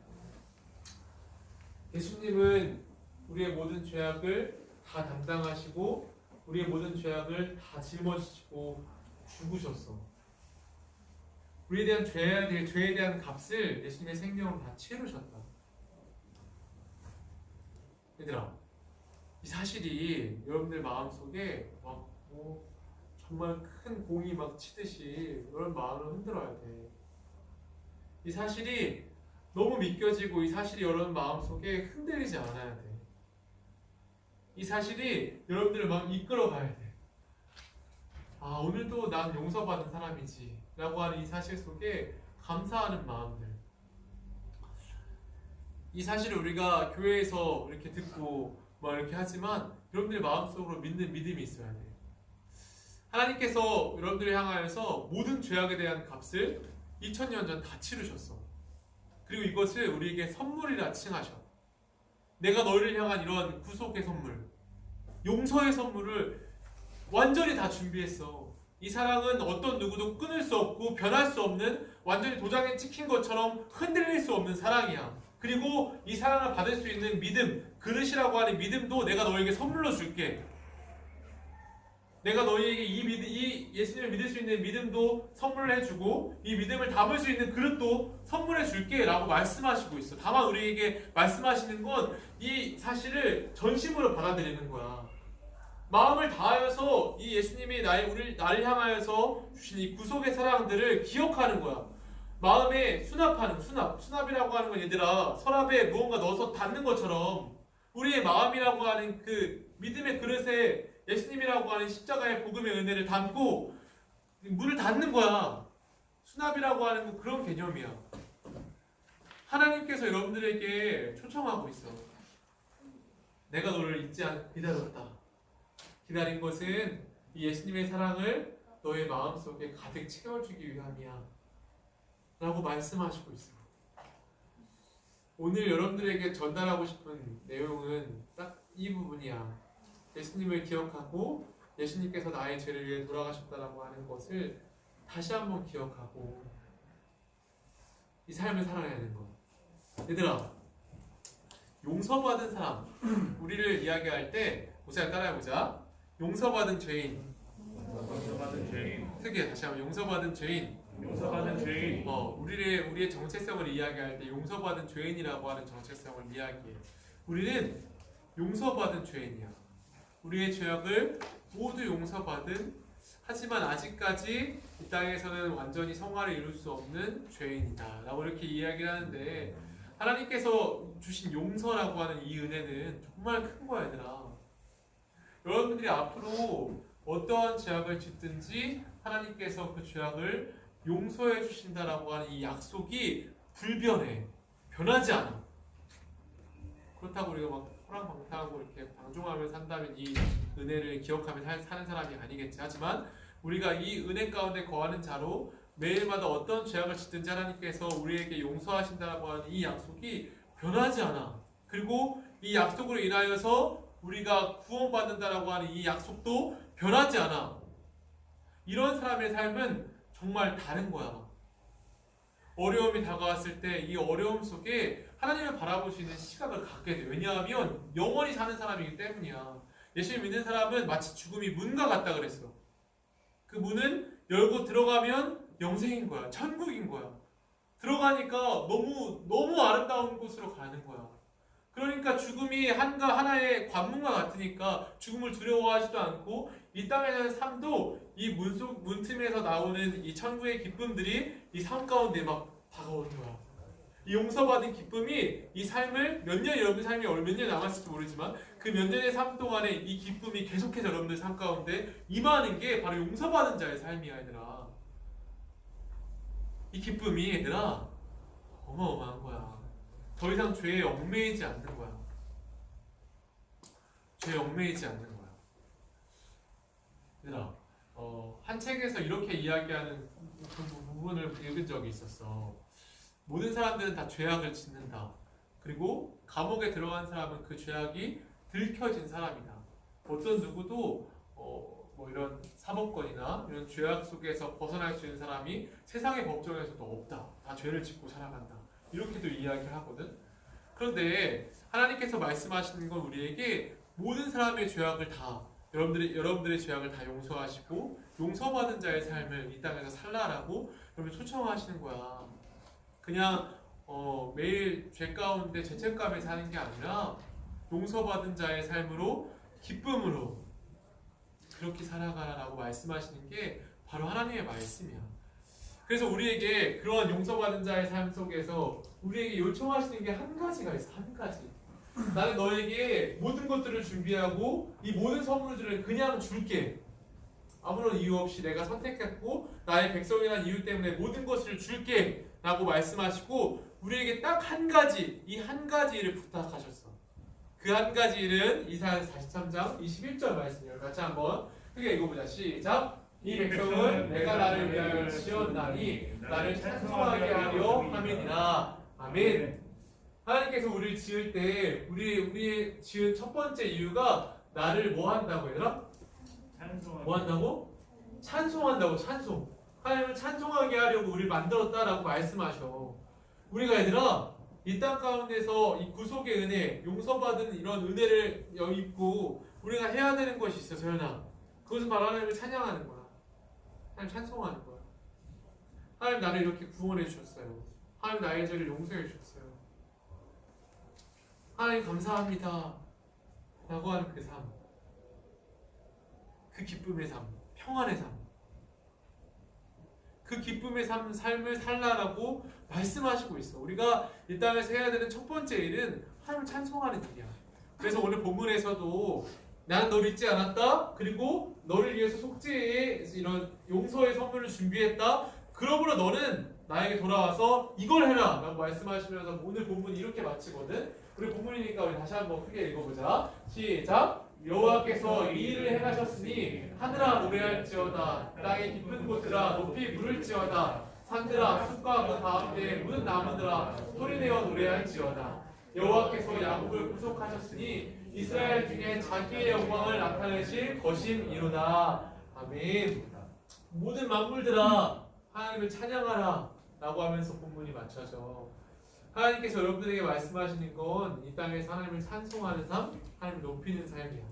예수님은 우리의 모든 죄악을 다 담당하시고 우리의 모든 죄악을 다 짊어지시고 죽으셨어. 우리에 대한 죄에 대한 값을 예수님의 생명으로 다 치르셨다. 얘들아, 이 사실이 여러분들 마음속에 막 정말 큰 공이 막 치듯이 여러분 마음을 흔들어야 돼. 이 사실이 너무 믿겨지고 이 사실이 여러분 마음속에 흔들리지 않아야 돼. 이 사실이 여러분들을 막 이끌어가야 돼. 아, 오늘도 난 용서받은 사람이지 라고 하는 이 사실 속에 감사하는 마음들. 이 사실을 우리가 교회에서 이렇게 듣고 막 이렇게 하지만 여러분들의 마음속으로 믿는 믿음이 있어야 돼. 하나님께서 여러분들을 향하여서 모든 죄악에 대한 값을 2000년 전 다 치르셨어. 그리고 이것을 우리에게 선물이라 칭하셔. 내가 너희를 향한 이런 구속의 선물, 용서의 선물을 완전히 다 준비했어. 이 사랑은 어떤 누구도 끊을 수 없고 변할 수 없는, 완전히 도장에 찍힌 것처럼 흔들릴 수 없는 사랑이야. 그리고 이 사랑을 받을 수 있는 믿음, 그릇이라고 하는 믿음도 내가 너에게 선물로 줄게. 내가 너희에게 이 예수님을 믿을 수 있는 믿음도 선물을 해주고 이 믿음을 담을 수 있는 그릇도 선물해 줄게 라고 말씀하시고 있어. 다만 우리에게 말씀하시는 건 이 사실을 전심으로 받아들이는 거야. 마음을 다하여서 이 예수님이 나를 향하여서 주신 이 구속의 사랑들을 기억하는 거야. 마음에 수납이라고 하는 건 얘들아, 서랍에 무언가 넣어서 닫는 것처럼 우리의 마음이라고 하는 그 믿음의 그릇에 예수님이라고 하는 십자가의 복음의 은혜를 담고 문을 닫는 거야. 수납이라고 하는 건 그런 개념이야. 하나님께서 여러분들에게 초청하고 있어. 내가 너를 잊지 않고 기다렸다. 기다린 것은 이 예수님의 사랑을 너의 마음속에 가득 채워주기 위함이야 라고 말씀하시고 있어. 오늘 여러분들에게 전달하고 싶은 내용은 딱 이 부분이야. 예수님을 기억하고 예수님께서 나의 죄를 위해 돌아가셨다라고 하는 것을 다시 한번 기억하고 이 삶을 살아야 하는 거. 얘들아, 용서받은 사람, 우리를 이야기할 때 우선 따라해보자. 용서받은 죄인. 용서받은 죄인. 크게 다시 한번 용서받은 죄인. 용서받은 죄인. 우리의 정체성을 이야기할 때 용서받은 죄인이라고 하는 정체성을 이야기해. 우리는 용서받은 죄인이야. 우리의 죄악을 모두 용서받은, 하지만 아직까지 이 땅에서는 완전히 성화를 이룰 수 없는 죄인이다 라고 이렇게 이야기를 하는데, 하나님께서 주신 용서라고 하는 이 은혜는 정말 큰 거야. 얘들아, 여러분들이 앞으로 어떠한 죄악을 짓든지 하나님께서 그 죄악을 용서해 주신다라고 하는 이 약속이 불변해. 변하지 않아. 그렇다고 우리가 막 호랑방탕하고 이렇게 방종하며 산다면 이 은혜를 기억하며 사는 사람이 아니겠지. 하지만 우리가 이 은혜 가운데 거하는 자로 매일마다 어떤 죄악을 짓든지 하나님께서 우리에게 용서하신다라고 하는 이 약속이 변하지 않아. 그리고 이 약속으로 인하여서 우리가 구원받는다라고 하는 이 약속도 변하지 않아. 이런 사람의 삶은 정말 다른 거야. 어려움이 다가왔을 때 이 어려움 속에 하나님을 바라볼 수 있는 시각을 갖게 돼. 왜냐하면 영원히 사는 사람이기 때문이야. 예수를 믿는 사람은 마치 죽음이 문과 같다 그랬어. 그 문은 열고 들어가면 영생인 거야. 천국인 거야. 들어가니까 너무 아름다운 곳으로 가는 거야. 그러니까 죽음이 하나의 관문과 같으니까 죽음을 두려워하지도 않고 이 땅에서의 삶도 이 문틈에서 나오는 이 천국의 기쁨들이 이 삶 가운데 막 다가오는 거야. 이 용서받은 기쁨이 이 삶을 몇 년, 여러분 삶이 몇 년 남았을지 모르지만 그 몇 년의 삶 동안에 이 기쁨이 계속해서 여러분들 삶 가운데 임하는 게 바로 용서받은 자의 삶이야. 얘들아, 이 기쁨이 얘들아 어마어마한 거야. 더 이상 죄에 얽매이지 않는 거야. 죄에 얽매이지 않는 거야. 얘들아, 한 책에서 이렇게 이야기하는 그 부분을 읽은 적이 있었어. 모든 사람들은 다 죄악을 짓는다. 그리고 감옥에 들어간 사람은 그 죄악이 들켜진 사람이다. 어떤 누구도 뭐 이런 사법권이나 이런 죄악 속에서 벗어날 수 있는 사람이 세상의 법정에서도 없다. 다 죄를 짓고 살아간다. 이렇게도 이야기를 하거든. 그런데 하나님께서 말씀하시는 건 우리에게 모든 사람의 죄악을 다 여러분들의 죄악을 다 용서하시고 용서받은 자의 삶을 이 땅에서 살라라고 여러분 초청하시는 거야. 그냥 매일 죄 가운데 죄책감에 사는 게 아니라 용서받은 자의 삶으로 기쁨으로 그렇게 살아가라라고 말씀하시는 게 바로 하나님의 말씀이야. 그래서 우리에게 그런 용서받은 자의 삶 속에서 우리에게 요청하시는 게 한 가지가 있어. 한 가지. 나는 너에게 모든 것들을 준비하고 이 모든 선물들을 그냥 줄게. 아무런 이유 없이 내가 선택했고 나의 백성이라는 이유 때문에 모든 것을 줄게 라고 말씀하시고 우리에게 딱 한 가지, 이 한 가지 일을 부탁하셨어. 그 한 가지 일은 이사야 43장 21절 말씀이에요. 같이 한번 크게 읽어보자. 시작. 이 백성은 내가 나를 위하여 지었나니 나를 찬송하게 하려 함이니라. 아멘. 하나님께서 우리를 지을 때 우리 지은 첫 번째 이유가 나를 뭐 한다고 얘들아? 뭐 한다고? 찬송한다고. 찬송. 하나님을 찬송하게 하려고 우리를 만들었다라고 말씀하셔. 우리가 얘들아 이 땅 가운데서 이 구속의 은혜, 용서받은 이런 은혜를 입고 우리가 해야 되는 것이 있어. 서연아, 그것은 바로 하나님을 찬양하는 거야. 하나님 찬송하는 거야. 하나님 나를 이렇게 구원해 주셨어요. 하나님 나의 죄를 용서해 주셨어요. 하나님 감사합니다 라고 하는 그 삶, 그 기쁨의 삶, 평안의 삶, 그 기쁨의 삶을 살라라고 말씀하시고 있어. 우리가 이 땅에서 해야 되는 첫 번째 일은 하나님을 찬송하는 일이야. 그래서 오늘 본문에서도 나는 너를 잊지 않았다. 그리고 너를 위해서 속죄의 이런 용서의 선물을 준비했다. 그러므로 너는 나에게 돌아와서 이걸 해라 라고 말씀하시면서 오늘 본문이 이렇게 마치거든. 우리 본문이니까 우리 다시 한번 크게 읽어보자. 시작. 여호와께서 이 일을 행하셨으니 하늘아 노래할지어다. 땅의 깊은 곳들아 높이 부를지어다. 산들아 숲과 그 가운데 무는 나무들아 소리내어 노래할지어다. 여호와께서 야곱을 구속하셨으니 이스라엘 중에 자기의 영광을 나타내실 것임이로다. 아멘. 모든 만물들아 하나님을 찬양하라 라고 하면서 본문이 마쳐져. 하나님께서 여러분들에게 말씀하시는 건 이 땅에서 하나님을 찬송하는 삶, 하나님을 높이는 삶이야.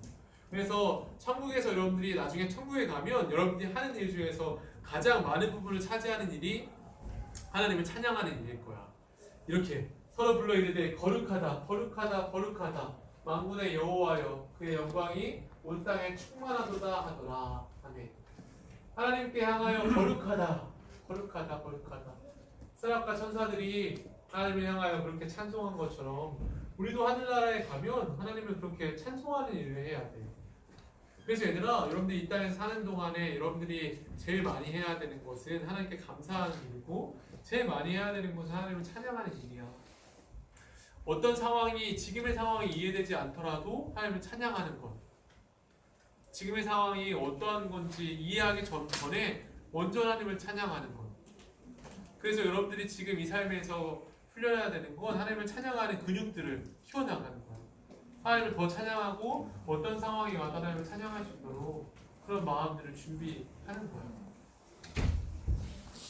그래서 천국에서 여러분들이 나중에 천국에 가면 여러분들이 하는 일 중에서 가장 많은 부분을 차지하는 일이 하나님을 찬양하는 일일 거야. 이렇게 서로 불러 이르되 거룩하다 거룩하다 거룩하다 만군의 여호와여 그의 영광이 온 땅에 충만하도다 하더라. 아멘. 하나님께 향하여 거룩하다 거룩하다 거룩하다. 세라과 천사들이 하나님을 향하여 그렇게 찬송한 것처럼 우리도 하늘나라에 가면 하나님을 그렇게 찬송하는 일을 해야 돼. 그래서 얘들아, 여러분들이 이 땅에서 사는 동안에 여러분들이 제일 많이 해야 되는 것은 하나님께 감사하는 일이고, 제일 많이 해야 되는 것은 하나님을 찬양하는 일이야. 어떤 상황이, 지금의 상황이 이해되지 않더라도 하나님을 찬양하는 것. 지금의 상황이 어떠한 건지 이해하기 전에 먼저 하나님을 찬양하는 것. 그래서 여러분들이 지금 이 삶에서 훈련해야 되는 건 하나님을 찬양하는 근육들을 키워나가는 거야. 하나님을 더 찬양하고 어떤 상황이 와도 하나님을 찬양할 수 있도록 그런 마음들을 준비하는 거야.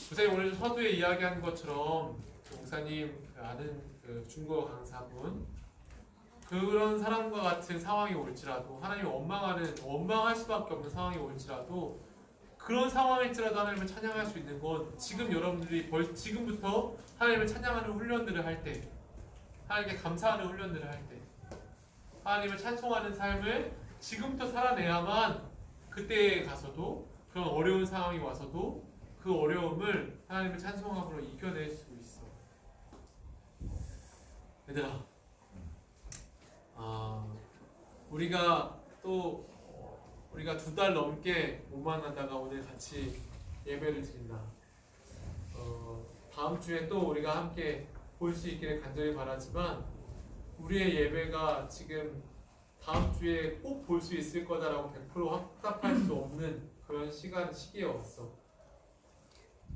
목사님 오늘 서두에 이야기한 것처럼 목사님 아는 그 중국어 강사분, 그런 사람과 같은 상황이 올지라도, 하나님을 원망할 수밖에 없는 상황이 올지라도, 그런 상황일지라도 하나님을 찬양할 수 있는 건 지금 여러분들이 지금부터 하나님을 찬양하는 훈련들을 할 때, 하나님께 감사하는 훈련들을 할 때, 하나님을 찬송하는 삶을 지금부터 살아내야만 그때에 가서도, 그런 어려운 상황이 와서도 그 어려움을 하나님을 찬송함으로 이겨낼 수 있어. 얘들아, 우리가 2달 넘게 못 만나다가 오늘 같이 예배를 드린다. 다음 주에 또 우리가 함께 볼 수 있기를 간절히 바라지만, 우리의 예배가 지금 다음 주에 꼭 볼 수 있을 거다라고 100% 확답할 수 없는 그런 시기에 왔어.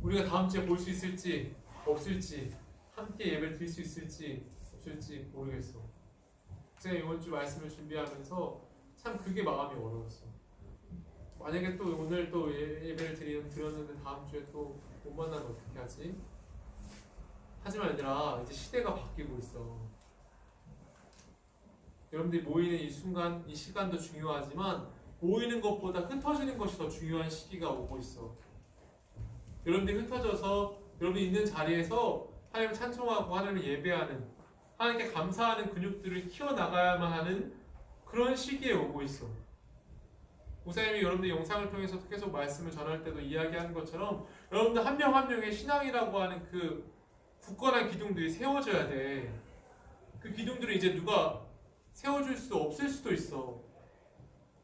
우리가 다음 주에 볼 수 있을지 없을지, 함께 예배를 드릴 수 있을지 없을지 모르겠어. 제가 이번 주 말씀을 준비하면서 참 그게 마음이 어려웠어. 만약에 또 오늘 또 예배를 드렸는데 다음 주에 또 못 만나면 어떻게 하지? 하지만 얘들아, 이제 시대가 바뀌고 있어. 여러분들이 모이는 이 순간, 이 시간도 중요하지만 모이는 것보다 흩어지는 것이 더 중요한 시기가 오고 있어. 여러분들이 흩어져서 여러분이 있는 자리에서 하나님을 찬송하고 하나님을 예배하는, 하나님께 감사하는 근육들을 키워나가야만 하는 그런 시기에 오고 있어. 목사님이 여러분들 영상을 통해서 계속 말씀을 전할 때도 이야기하는 것처럼 여러분들 한 명 한 명의 신앙이라고 하는 그 굳건한 기둥들이 세워져야 돼. 그 기둥들을 이제 누가 세워줄 수 없을 수도 있어.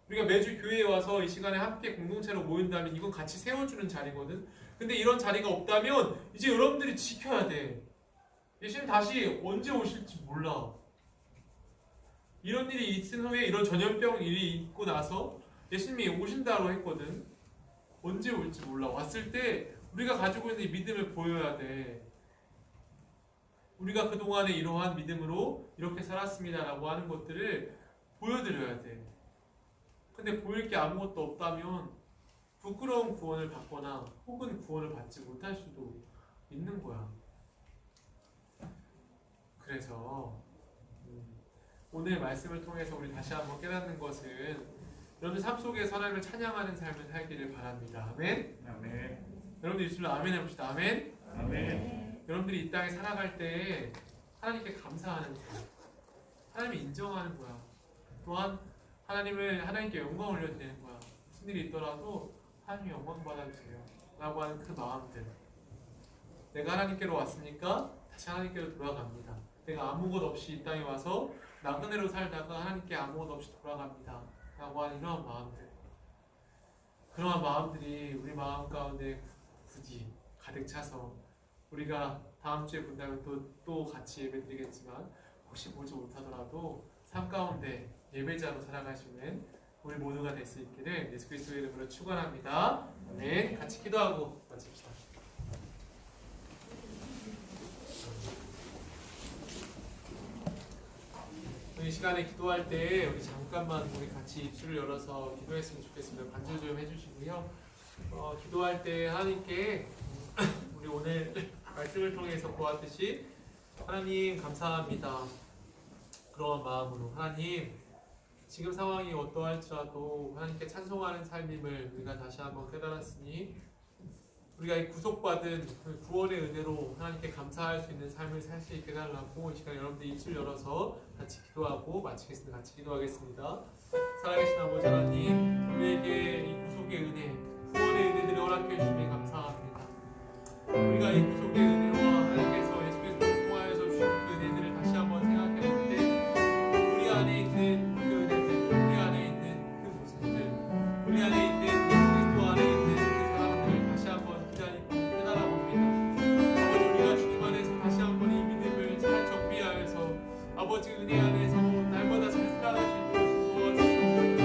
우리가 매주 교회에 와서 이 시간에 함께 공동체로 모인다면 이건 같이 세워주는 자리거든. 근데 이런 자리가 없다면 이제 여러분들이 지켜야 돼. 예수님 다시 언제 오실지 몰라. 이런 일이 있은 후에, 이런 전염병 일이 있고 나서 예수님이 오신다고 했거든. 언제 올지 몰라. 왔을 때 우리가 가지고 있는 이 믿음을 보여야 돼. 우리가 그동안에 이러한 믿음으로 이렇게 살았습니다라고 하는 것들을 보여드려야 돼. 근데 보일 게 아무것도 없다면 부끄러운 구원을 받거나 혹은 구원을 받지 못할 수도 있는 거야. 그래서 오늘 말씀을 통해서 우리 다시 한번 깨닫는 것은, 여러분 삶 속에서 하나님을 찬양하는 삶을 살기를 바랍니다. 아멘. 아멘. 여러분들 입술로 아멘 해봅시다. 아멘. 아멘. 여러분들이 이 땅에 살아갈 때 하나님께 감사하는 삶, 하나님을 인정하는 거야. 또한 하나님께 영광을 올려드리는 거야. 무슨 일이 있더라도 하나님 영광 받아주세요 라고 하는 그 마음들. 내가 하나님께로 왔으니까 다시 하나님께로 돌아갑니다. 내가 아무것 없이 이 땅에 와서 나그네로 살다가 하나님께 아무것 없이 돌아갑니다 라고 하는 이러한 마음들, 그러한 마음들이 우리 마음 가운데 굳이 가득 차서 우리가 다음 주에 본다면 또 같이 예배드리겠지만 혹시 보지 못하더라도 삶 가운데 예배자로 살아갈 수 있는 우리 모두가 될 수 있기를 예수 그리스도의 이름으로 축원합니다. 네, 같이 기도하고 마칩시다. 이 시간에 기도할 때 우리 잠깐만 우리 같이 입술을 열어서 기도했으면 좋겠습니다. 간절 좀 해주시고요. 기도할 때 하나님께 우리 오늘 말씀을 통해서 보았듯이 하나님 감사합니다. 그런 마음으로 하나님 지금 상황이 어떠할지라도 하나님께 찬송하는 삶임을 우리가 다시 한번 깨달았으니 우리가 이 구속받은 그 구원의 은혜로 하나님께 감사할 수 있는 삶을 살 수 있게 해달라고 이 시간에 여러분들 입술 열어서 같이 기도하고 마치겠습니다. 같이 기도하겠습니다. 살아계신 아버지 하나님, 우리에게 이 구속의 은혜, 구원의 은혜들을 허락해 주시니 감사합니다. 우리가 이 구속의 은혜와 하나님께서 예수 그리스도를 통하여서 주신 그 은혜들을 다시 한번 생각해 볼 때 우리 안에 있는 그 은혜들, 우리 안에 있는 그 모습들, 우리 안에 있는 예수 그리스도 안에 있는 그 사람들을 다시 한번 깨달아 봅니다. 아버지, 우리가 주님 안에서 다시 한번 이 믿음을 잘 정비하여서 아버지 은혜 안에서 날마다 잘 살아갈 수 있도록 도와주시옵소서.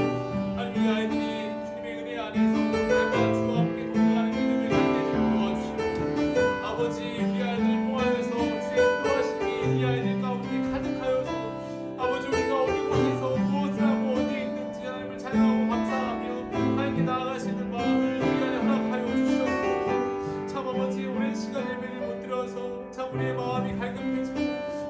하나님, 이 아이들이 주님의 은혜 안에서 날마다 주와 함께 동행하는 믿음을 갖게 되도록 도와주시옵소서. 아버지, 우리 아이들을 통하여서 주의 인도하심이 이 아이들 가운데 가득하여서 아버지, 우리가 어디 곳에서 무엇을 하고 어디에 있는지 하나님을 찬양하고 감사하며 하나님께 나아갈 수 있는 마음을 우리 안에 허락하여 주시옵소서. 참 아버지, 오랜 시간 예배를 못 드려서 참 우리의 마음이 갈급해지고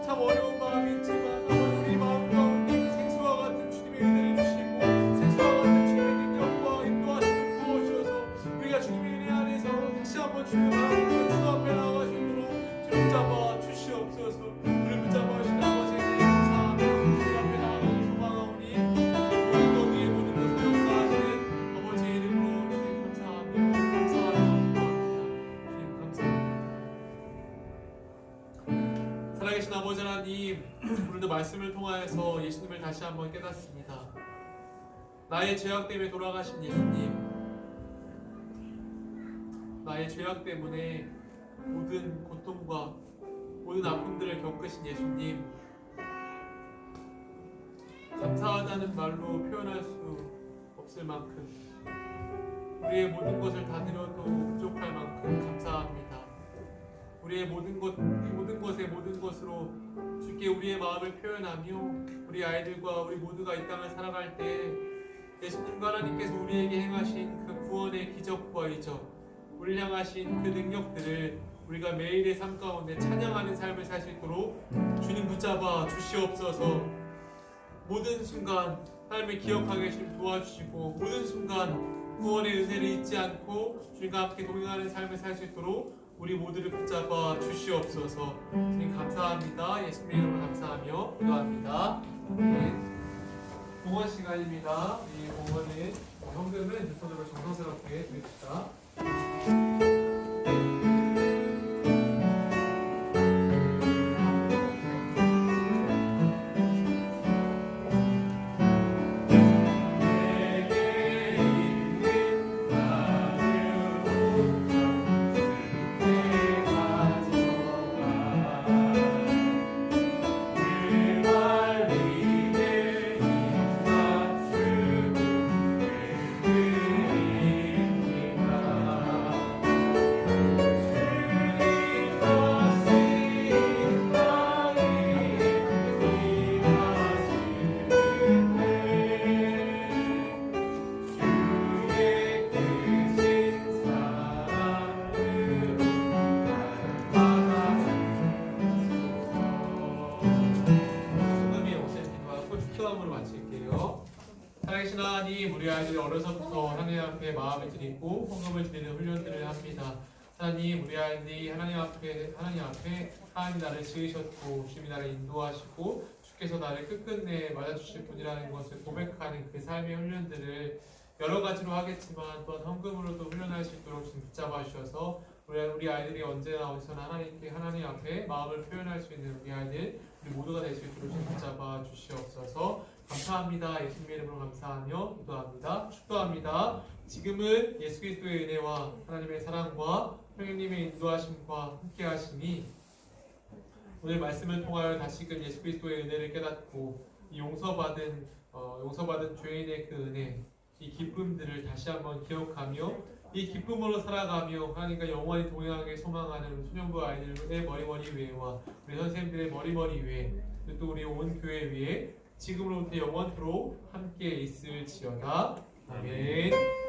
참 어려운 마음이 있지만 아버지, 우리 마음 가운데 생수와 같은 주님의 은혜를 주시고 생수와 같은 주님의 능력과 인도하심을 부어주셔서 우리가 주님의 은혜 안에서 다시 한번 주님 하나님의 주 앞에 나아갈 수 있도록 주님 붙잡아 주시옵소서. 우리를 붙잡아 주신 아버지의 은혜에 감사하며 주님 앞에 나아가는 소망하오니 모든 것 위에 모든 것을 역사하시는 아버지의 이름으로 주님 감사하며 기도합니다. 주님 감사합니다. 살아계신 아버지 하나님, 오늘도 말씀을 통하여서 예수님을 다시 한번 깨닫습니다. 나의 죄악 때문에 돌아가신 예수님, 나의 죄악 때문에 모든 고통과 모든 아픔들을 겪으신 예수님, 감사하다는 말로 표현할 수 없을 만큼 우리의 모든 것을 다 드려도 부족할 만큼 감사합니다. 우리의 모든 것의 모든 것으로 주께 우리의 마음을 표현하며 우리 아이들과 우리 모두가 이 땅을 살아갈 때 예수님과 하나님께서 우리에게 행하신 그 구원의 기적과 이적, 우리를 향하신 그 능력들을 우리가 매일의 삶 가운데 찬양하는 삶을 살 수 있도록 주님 붙잡아 주시옵소서. 모든 순간 하나님을 기억하게 주님 도와주시고 모든 순간 구원의 은혜를 잊지 않고 주님과 함께 동행하는 삶을 살 수 있도록 우리 모두를 붙잡아 주시옵소서. 주님 감사합니다. 예수님의 이름으로 감사하며 기도합니다. 네. 봉헌 시간입니다. 이 봉헌은 현금은 두 손으로 정성스럽게 드립시다. 살아계신 하나님, 우리 아이들이 어려서부터 하나님 앞에 마음을 드리고 헌금을 드리는 훈련들을 합니다. 하나님, 우리 아이들이 하나님 앞에 하나님 나를 지으셨고 주님이 나를 인도하시고 주께서 나를 끝끝내 맞아주실 분이라는 것을 고백하는 그 삶의 훈련들을 여러 가지로 하겠지만 또한 헌금으로도 훈련할 수 있도록 주님 붙잡아 주셔서 우리 아이들이 언제나 어디서나 하나님 앞에 마음을 표현할 수 있는 우리 아이들 우리 모두가 될 수 있도록 주님 붙잡아 주시옵소서. 감사합니다. 예수님의 이름으로 감사하며 기도합니다. 축도합니다. 지금은 예수 그리스도의 은혜와 하나님의 사랑과 성령님의 인도하심과 함께하심이 오늘 말씀을 통하여 다시금 예수 그리스도의 은혜를 깨닫고 이 용서받은 죄인의 그 은혜, 이 기쁨들을 다시 한번 기억하며 이 기쁨으로 살아가며 하나님과 영원히 동행하게 소망하는 소년부 아이들의 머리머리 위에와 우리 선생님들의 머리머리 위에 그리고 또 우리 온 교회 위에 지금으로부터 영원토록 함께 있을지어다. 아멘.